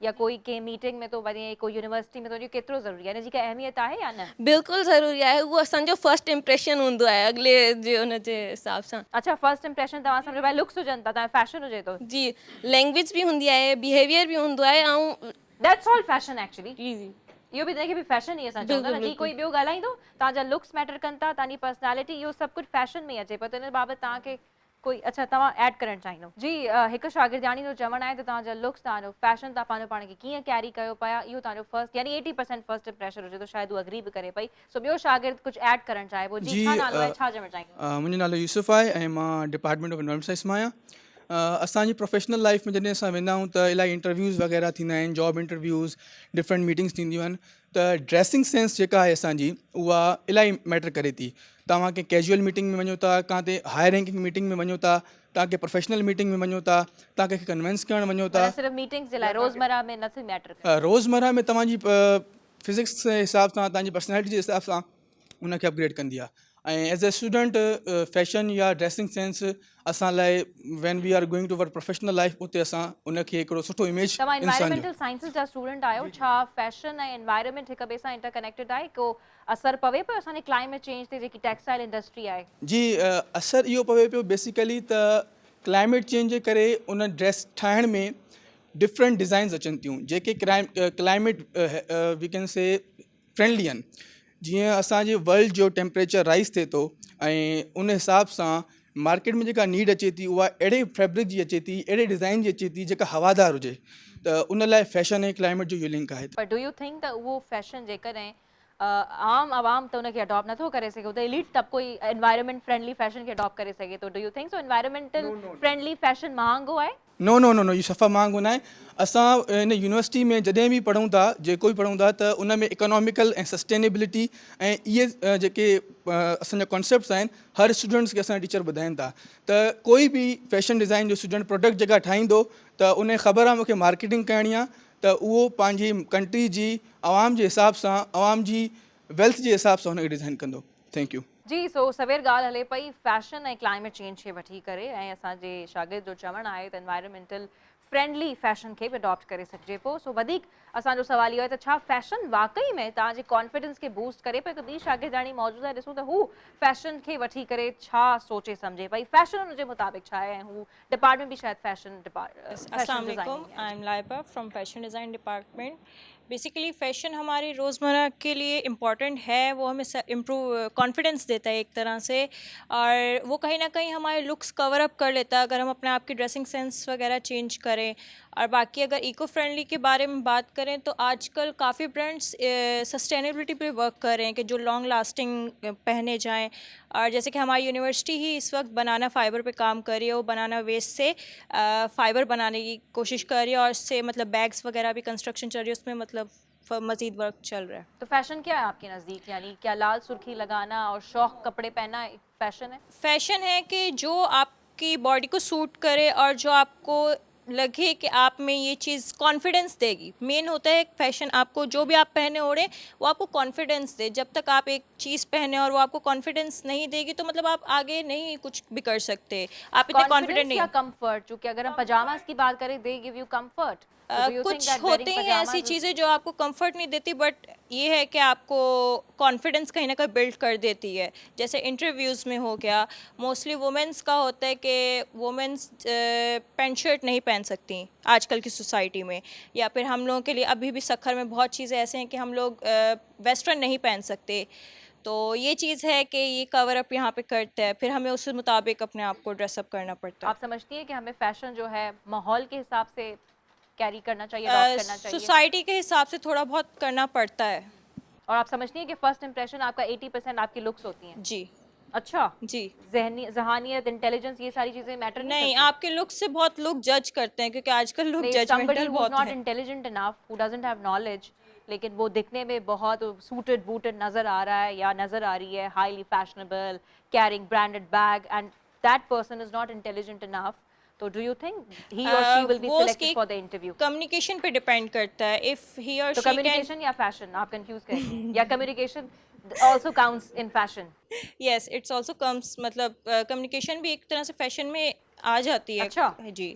या कोई कंहिं मीटिंग में थो वञे, कोई यूनिवर्सिटी में थो वञे, केतिरो ज़रूरी आहे? हिनजी का अहमियत आहे या न?
बिल्कुलु ज़रूरी आहे, उहो असांजो फर्स्ट इम्प्रेशन हूंदो आहे अॻिले जे हुनजे हिसाब सां।
अच्छा, फर्स्ट इम्प्रेशन तव्हां सम्झो भाई लुक्स हुजनि था, तव्हां फैशन हुजे थो?
जी, लैंग्वेज बि हूंदी आहे, बिहेवियर बि हूंदो आहे, ऐं
दैट्स ऑल फैशन एक्चुअली।
जी जी,
इहो बि हिनखे बि फैशन ई असां चवंदा न, जी कोई ॿियो ॻाल्हाईंदो, तव्हांजा लुक्स मैटर कनि था, तव्हांजी पर्सनैलिटी, इहो सभु कुझु फैशन में अचे पियो। त हिन बाबति तव्हांखे कोई अच्छा तव्हां ऐड करणु चाहींदो? जी, हिकु शागिर्दियाणी जो चवणु आहे त तव्हांजा लुक्स, तव्हांजो फैशन, तव्हां पंहिंजो पाण खे कीअं कैरी कयो पिया, इहो तव्हांजो फर्स्ट यानी 80% फर्स्ट इम्प्रेशन हुजे थो, शायदि उहा अग्री बि करे पई। सो ॿियो शागिर्द कुझु ऐड करणु चाहे पोइ? जी, छा नालो आहे, छा चवणु चाहींदो?
मुंहिंजो नालो यूसुफ आहे ऐं मां डिपार्टमेंट ऑफ एनवायरमेंट साइंस मां आहियां। असांजी प्रोफेशनल लाइफ में जॾहिं असां वेंदा आहियूं त इलाही इंटरव्यूज़ वग़ैरह थींदा आहिनि, जॉब इंटरव्यूज़, डिफरेंट मीटिंग्स थींदियूं आहिनि, त ड्रेसिंग सेंस जेका आहे असांजी उहा इलाही मैटर करे थी। तव्हां कंहिं कैजुअल मीटिंग में वञो था, किथे हाई रैंकिंग मीटिंग में वञो था, तव्हां कंहिं प्रोफेशनल मीटिंग में वञो था, तव्हां कंहिंखे कन्विंस करणु वञो था,
सिर्फ़ु मीटिंग्स जे लाइ, रोज़मर्रा में नथी मैटर?
रोज़मर्रा में तव्हांजी फिज़िक्स जे हिसाब सां, तव्हांजी पर्सनैलिटी जे हिसाब सां उनखे अपग्रेड कंदी आहे। ऐं एज़ अ स्टूडेंट फैशन या ड्रेसिंग सेंस असां लाइ when we are going to our professional life, उते असां उनखे हिकिड़ो सुठो इमेज।
तव्हां एनवायरमेंटल साइंसिस जा स्टूडेंट आहियो, छा फैशन ऐं एनवायरमेंट हिक ॿिए सां इंटरकनेक्टेड आहे? को असर पवे पियो असांजे क्लाइमेट चेंज ते, जेकी टेक्सटाइल इंडस्ट्री आहे?
जी, असर इहो पवे पियो बेसिकली त क्लाइमेट चेंज जे करे उन ड्रेस ठाहिण में डिफरेंट डिज़ाइन्स अचनि थियूं, जेके climate we can say friendly आहिनि। जीअं असांजे वर्ल्ड जो टेम्परेचर राइज़ थिए थो ऐं उन हिसाब सां मार्केट में जेका नीड अचे थी उहा अहिड़े फैब्रिक जी अचे थी, अहिड़े डिज़ाइन जी अचे थी जेका हवादार हुजे, त उन लाइ फैशन ऐं क्लाइमेट जो इहो लिंक आहे।
पर डू यू थिंक त उहो फैशन जेकॾहिं आम आवाम त उनखे अडॉप्ट नथो करे सघे, त एलीट तबको ई एनवायरमेंट फ्रेंडली फैशन खे अडॉप्ट करे सघे थो? Do you think so environmental friendly fashion महांगो आहे?
नो नो नो नो, इहो सफ़ा महांगो न आहे। असां हिन यूनिवर्सिटी में जॾहिं बि पढ़ूं था, जेको बि पढ़ूं था, त उन में इकोनॉमिकल ऐं सस्टेनेबिलिटी ऐं इहे जेके असांजा कॉन्सेप्ट्स आहिनि, हर स्टूडेंट्स खे असांजा टीचर ॿुधाइनि था। त कोई बि फैशन डिज़ाइन जो स्टूडेंट प्रोडक्ट जेका ठाहींदो, त उन ख़बर आहे मूंखे मार्केटिंग करणी आहे, त उहो पंहिंजी कंट्री जी आवाम जे हिसाब सां, आवाम जी वेल्थ जे हिसाब सां हुनखे डिज़ाइन कंदो। Thank you.
जी, सो सवेर ॻाल्हि हले पई फैशन ऐं क्लाइमेट चेंज खे वठी करे, ऐं असांजे शागिर्द जो चवणु आहे त एनवायरमेंटल फ्रेंडली फैशन खे बि अडॉप्ट करे सघिजे पोइ। सो वधीक असांजो सवाल इहो आहे त छा फैशन वाकई में तव्हांजे कॉन्फिडेंस खे बूस्ट करे पियो? हिकु ॿी शागिर्दाणी मौजूदु आहे, ॾिसूं त हू फैशन खे वठी करे छा सोचे सम्झे पई, फैशन हुनजे मुताबिक़ छा आहे, ऐं हू डिपार्टमेंट भी शायद फैशन
अस्सलाम वालेकुम, I am Laiba from fashion design department. Basically fashion हमारी रोज़मर्रा के लिए इम्पॉर्टेंट है, वो हमें इम्प्रूव कॉन्फिडेंस देता है एक तरह से, और वो कहीं ना कहीं हमारे लुक्स कवर अप कर लेता है अगर हम अपने आप की ड्रेसिंग सेंस वगैरह चेंज करें। और बाकी अगर इको फ्रेंडली के बारे में बात करें तो आजकल काफ़ी ब्रांड्स सस्टेनेबिलिटी पे वर्क कर रहे हैं कि जो लॉन्ग लास्टिंग पहने जाएं। और जैसे कि हमारी यूनिवर्सिटी ही इस वक्त बनाना फ़ाइबर पे काम कर रही है, वो बनाना वेस्ट से फ़ाइबर बनाने की कोशिश कर रही है, और उससे मतलब बैग्स वगैरह भी कंस्ट्रक्शन चल रही है, उसमें मतलब मज़ीद वर्क चल रहा है।
तो फैशन क्या है आपके नज़दीक, यानी क्या लाल सुर्खी लगाना और शौक कपड़े पहनना एक फैशन है?
फैशन है कि जो आपकी बॉडी को सूट करे और जो आपको लगे कि आप में ये चीज़ कॉन्फिडेंस देगी। मेन होता है फैशन, आपको जो भी आप पहने ओढ़े वो आपको कॉन्फिडेंस दे। जब तक आप एक चीज़ पहने और वो आपको कॉन्फिडेंस नहीं देगी तो मतलब आप आगे नहीं कुछ भी कर सकते, आप इतने कॉन्फिडेंट नहीं।
या कंफर्ट, क्योंकि अगर हम पजामास की बात करें, दे गिव यू कंफर्ट।
कुछ होते हैं ऐसी चीज़ें जो आपको कंफर्ट नहीं देती, बट ये है कि आपको कॉन्फिडेंस कहीं ना कहीं बिल्ड कर देती है। जैसे इंटरव्यूज़ में हो गया, मोस्टली वुमेंस का होता है कि वुमेंस पैंट शर्ट नहीं पहन सकती आजकल की सोसाइटी में, या फिर हम लोगों के लिए अभी भी सखर में बहुत चीज़ें ऐसे हैं कि हम लोग वेस्टर्न नहीं पहन सकते। तो ये चीज़ है कि ये कवर अप यहाँ पे करता है, फिर हमें उस मुताबिक अपने आप को ड्रेसअप करना पड़ता है।
आप समझती हैं कि हमें फैशन जो है माहौल के हिसाब से कैरी करना चाहिए, अडॉप्ट करना चाहिए?
सोसाइटी के हिसाब से थोड़ा बहुत करना पड़ता है।
और आप समझती हैं कि फर्स्ट इंप्रेशन आपका 80% आपकी लुक्स होती हैं?
जी।
अच्छा
जी।
ज़हनियत, इंटेलिजेंस, ये सारी चीजें मैटर
नहीं, आपके लुक से बहुत लोग जज करते हैं, क्योंकि आजकल लोग जजमेंटल बहुत हैं।
नॉट इंटेलिजेंट इनफ, हु डजंट हैव नॉलेज, लेकिन वो दिखने में बहुत सूटेड बूटेड नजर आ रहा है या नजर आ रही है, highly fashionable, carrying branded bag, and that person is not intelligent enough. तो डू यू थिंक ही और she will be selected for the interview?
Communication pay depend करता है। इफ ही और
शी कम्युनिकेशन या फैशन, आप confuse कर रही हैं, या communication also counts in fashion?
Yes, it's also comes, मतलब कम्युनिकेशन भी एक तरह से फैशन में आ जाती है।
अच्छा
जी,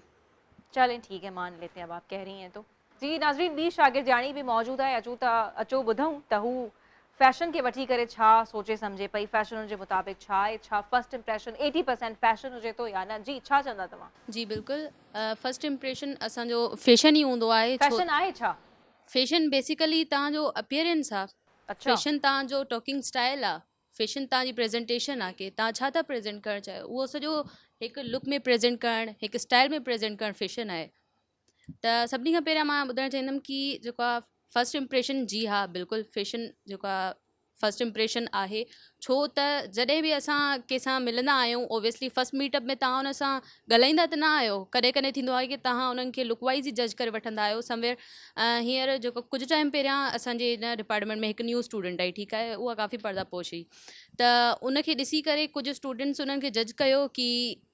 चलें ठीक है, मान लेते हैं अब आप कह रही हैं तो। जी नाज़रीन, ॿी शागिर्दियाणी भी मौजूद है, अचो ॿुधूं त हू फैशन के वठी करे छा सोचे सम्झे पई, फैशन हुनजे मुताबिक़ छा आहे, छा फर्स्ट इंप्रेशन 80% फैशन हुजे तो या न? जी, छा चवंदा तव्हां?
जी बिल्कुलु, फर्स्ट इंप्रेशन असांजो फैशन ई हूंदो आहे।
फैशन आहे छा?
फैशन बेसिकली तव्हांजो अपीयरेंस आहे।
अच्छा।
फैशन तव्हांजो टॉकिंग स्टाइल आहे, फैशन तव्हांजी प्रेजेंटेशन आहे कि तव्हां छा था प्रेजेंट करणु चाहियो, उहो सॼो हिकु लुक में प्रेजेंट करणु, हिकु स्टाइल में प्रेजेंट करणु फैशन आहे। त सभिनी खां पहिरियां मां ॿुधाइणु चाहींदमि कि जेको आहे फर्स्ट इंप्रेशन, जी हा बिल्कुलु फैशन जेको आहे फर्स्ट इंप्रेशन आहे। छो त जॾहिं बि असां कंहिंसां मिलंदा आहियूं, ओबियसली फर्स्ट मीटअप में तव्हां हुन सां ॻाल्हाईंदा त न आहियो, कॾहिं कॾहिं थींदो आहे कि तव्हां उन्हनि खे लुक वाइज़ ई जज करे वठंदा आहियो समवेयर। हींअर जेको कुझु टाइम पहिरियां असांजे हिन डिपार्टमेंट में हिकु न्यू स्टूडेंट आई, ठीकु आहे, उहा काफ़ी पर्दापोश हुई, त उनखे ॾिसी करे कुझु स्टूडेंट्स उन्हनि खे जज कयो कि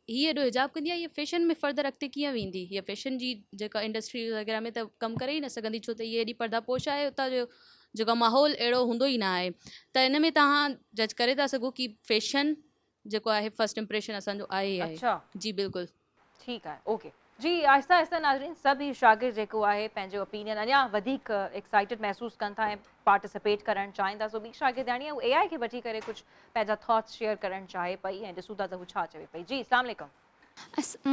हीअ एॾो हिजाब कंदी आहे, हीअ फैशन में फर्दर अॻिते कीअं वेंदी, हीअ फैशन जी जेका इंडस्ट्री वग़ैरह में त कमु करे ई न सघंदी, छो त हीअ एॾी पर्दापोश आहे, उतां जो जेको माहौल अहिड़ो हूंदो ई न आहे। त इन में तव्हां जज करे था सघो कि फैशन जेको आहे फर्स्ट इंप्रेशन असांजो आहे ई आहे।
अच्छा
जी बिल्कुलु,
ठीकु आहे, ओके जी। आहिस्ता आहिस्ता नाज़रीन सभी शागिर्द जेको आहे पंहिंजो ओपिनियन अञा वधीक एक्साइटेड महसूस कनि था ऐं पार्टिसिपेट करणु चाहिनि था। सो ॿी शागिर्दियाणी आहे, AI खे वठी करे कुझु पंहिंजा थॉट्स शेयर करणु चाहे पई ऐं ॾिसूं था त हू छा चवे पई। जी अस्सलाम वालेकुम।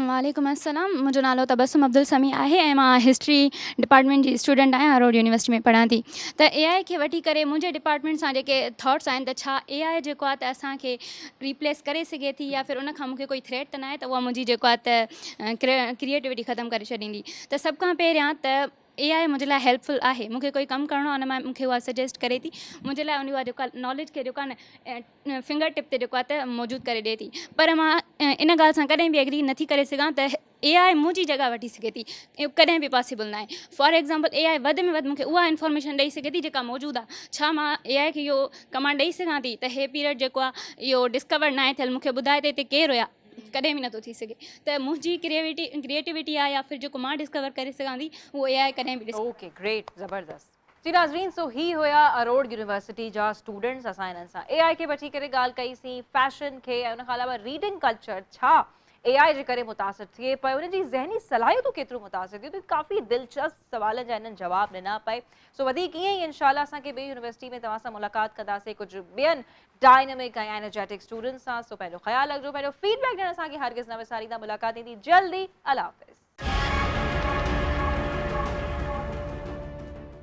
वालेकुम अस्सलाम, मुंहिंजो नालो तबस्सुम अब्दुल समी आहे ऐं मां हिस्ट्री डिपार्टमेंट जी स्टूडेंट आहियां, हार्वर्ड यूनिवर्सिटी में पढ़ां थी। त AI खे वठी करे मुंहिंजे डिपार्टमेंट सां जेके थॉट्स आहिनि त छा AI जेको आहे त असांखे रिप्लेस करे सघे थी या फिर उन खां मूंखे कोई थ्रेट त न आहे, त उहा मुंहिंजी जेको आहे त क्रिएटिविटी ख़तमु करे छॾींदी। त सभ खां पहिरियां त AI मुंहिंजे लाइ हेल्पफुल आहे, मूंखे कोई कमु करिणो आहे, उन मां मूंखे उहा सजेस्ट करे थी, मुंहिंजे लाइ उन जेको नॉलेज खे जेको आहे न फिंगर टिप ते जेको आहे त मौजूदु करे ॾिए थी। पर मां इन ॻाल्हि सां कॾहिं बि एग्री नथी करे सघां त AI मुंहिंजी जॻह वठी सघे थी, कॾहिं बि पॉसिबल न आहे। फॉर एग्ज़ाम्पल AI वधि में वधि मूंखे उहा इंफॉर्मेशन ॾेई सघे थी जेका मौजूदु आहे। छा मां AI खे इहो कमांड ॾेई सघां थी त हे पीरियड जेको आहे इहो डिस्कवर न आहे थियलु, मूंखे ॿुधाए त हिते केरु हुया, कॾहिं बि नथो थी सघे। त मुंहिंजी क्रिएटिविटी आहे या फिर जेको मां डिस्कवर करे सघां थी उहो AI कॾहिं बि
ओके ग्रेट, ज़बरदस्त। जी नाज़रीन, सो ही हुया अरोड़ यूनिवर्सिटी जा स्टूडेंट्स। असां हिननि सां AI खे वठी करे ॻाल्हि कईसीं, फैशन खे ऐं उन खां अलावा रीडिंग कल्चर छा AI जे करे मुतासिर थिए पियो, उन जी ज़हनी सलाहियतूं केतिरो मुतासिर थियूं, त काफ़ी दिलचस्प सवालनि जा हिननि जवाब ॾिना पए। सो वधीक ईअं ई इंशाल्लाह असांखे ॿिए यूनिवर्सिटी में तव्हां सां मुलाक़ात कंदासीं कुझु ॿियनि डायनेमिक ऐं एनर्जेटिक स्टूडेंट्स सां। सो पंहिंजो ख़्यालु रखिजो, पंहिंजो फीडबैक ॾियण असांखे हरगिज़ न विसारींदा। मुलाक़ात थींदी जल्दी। अल्लाह हाफ़िज़।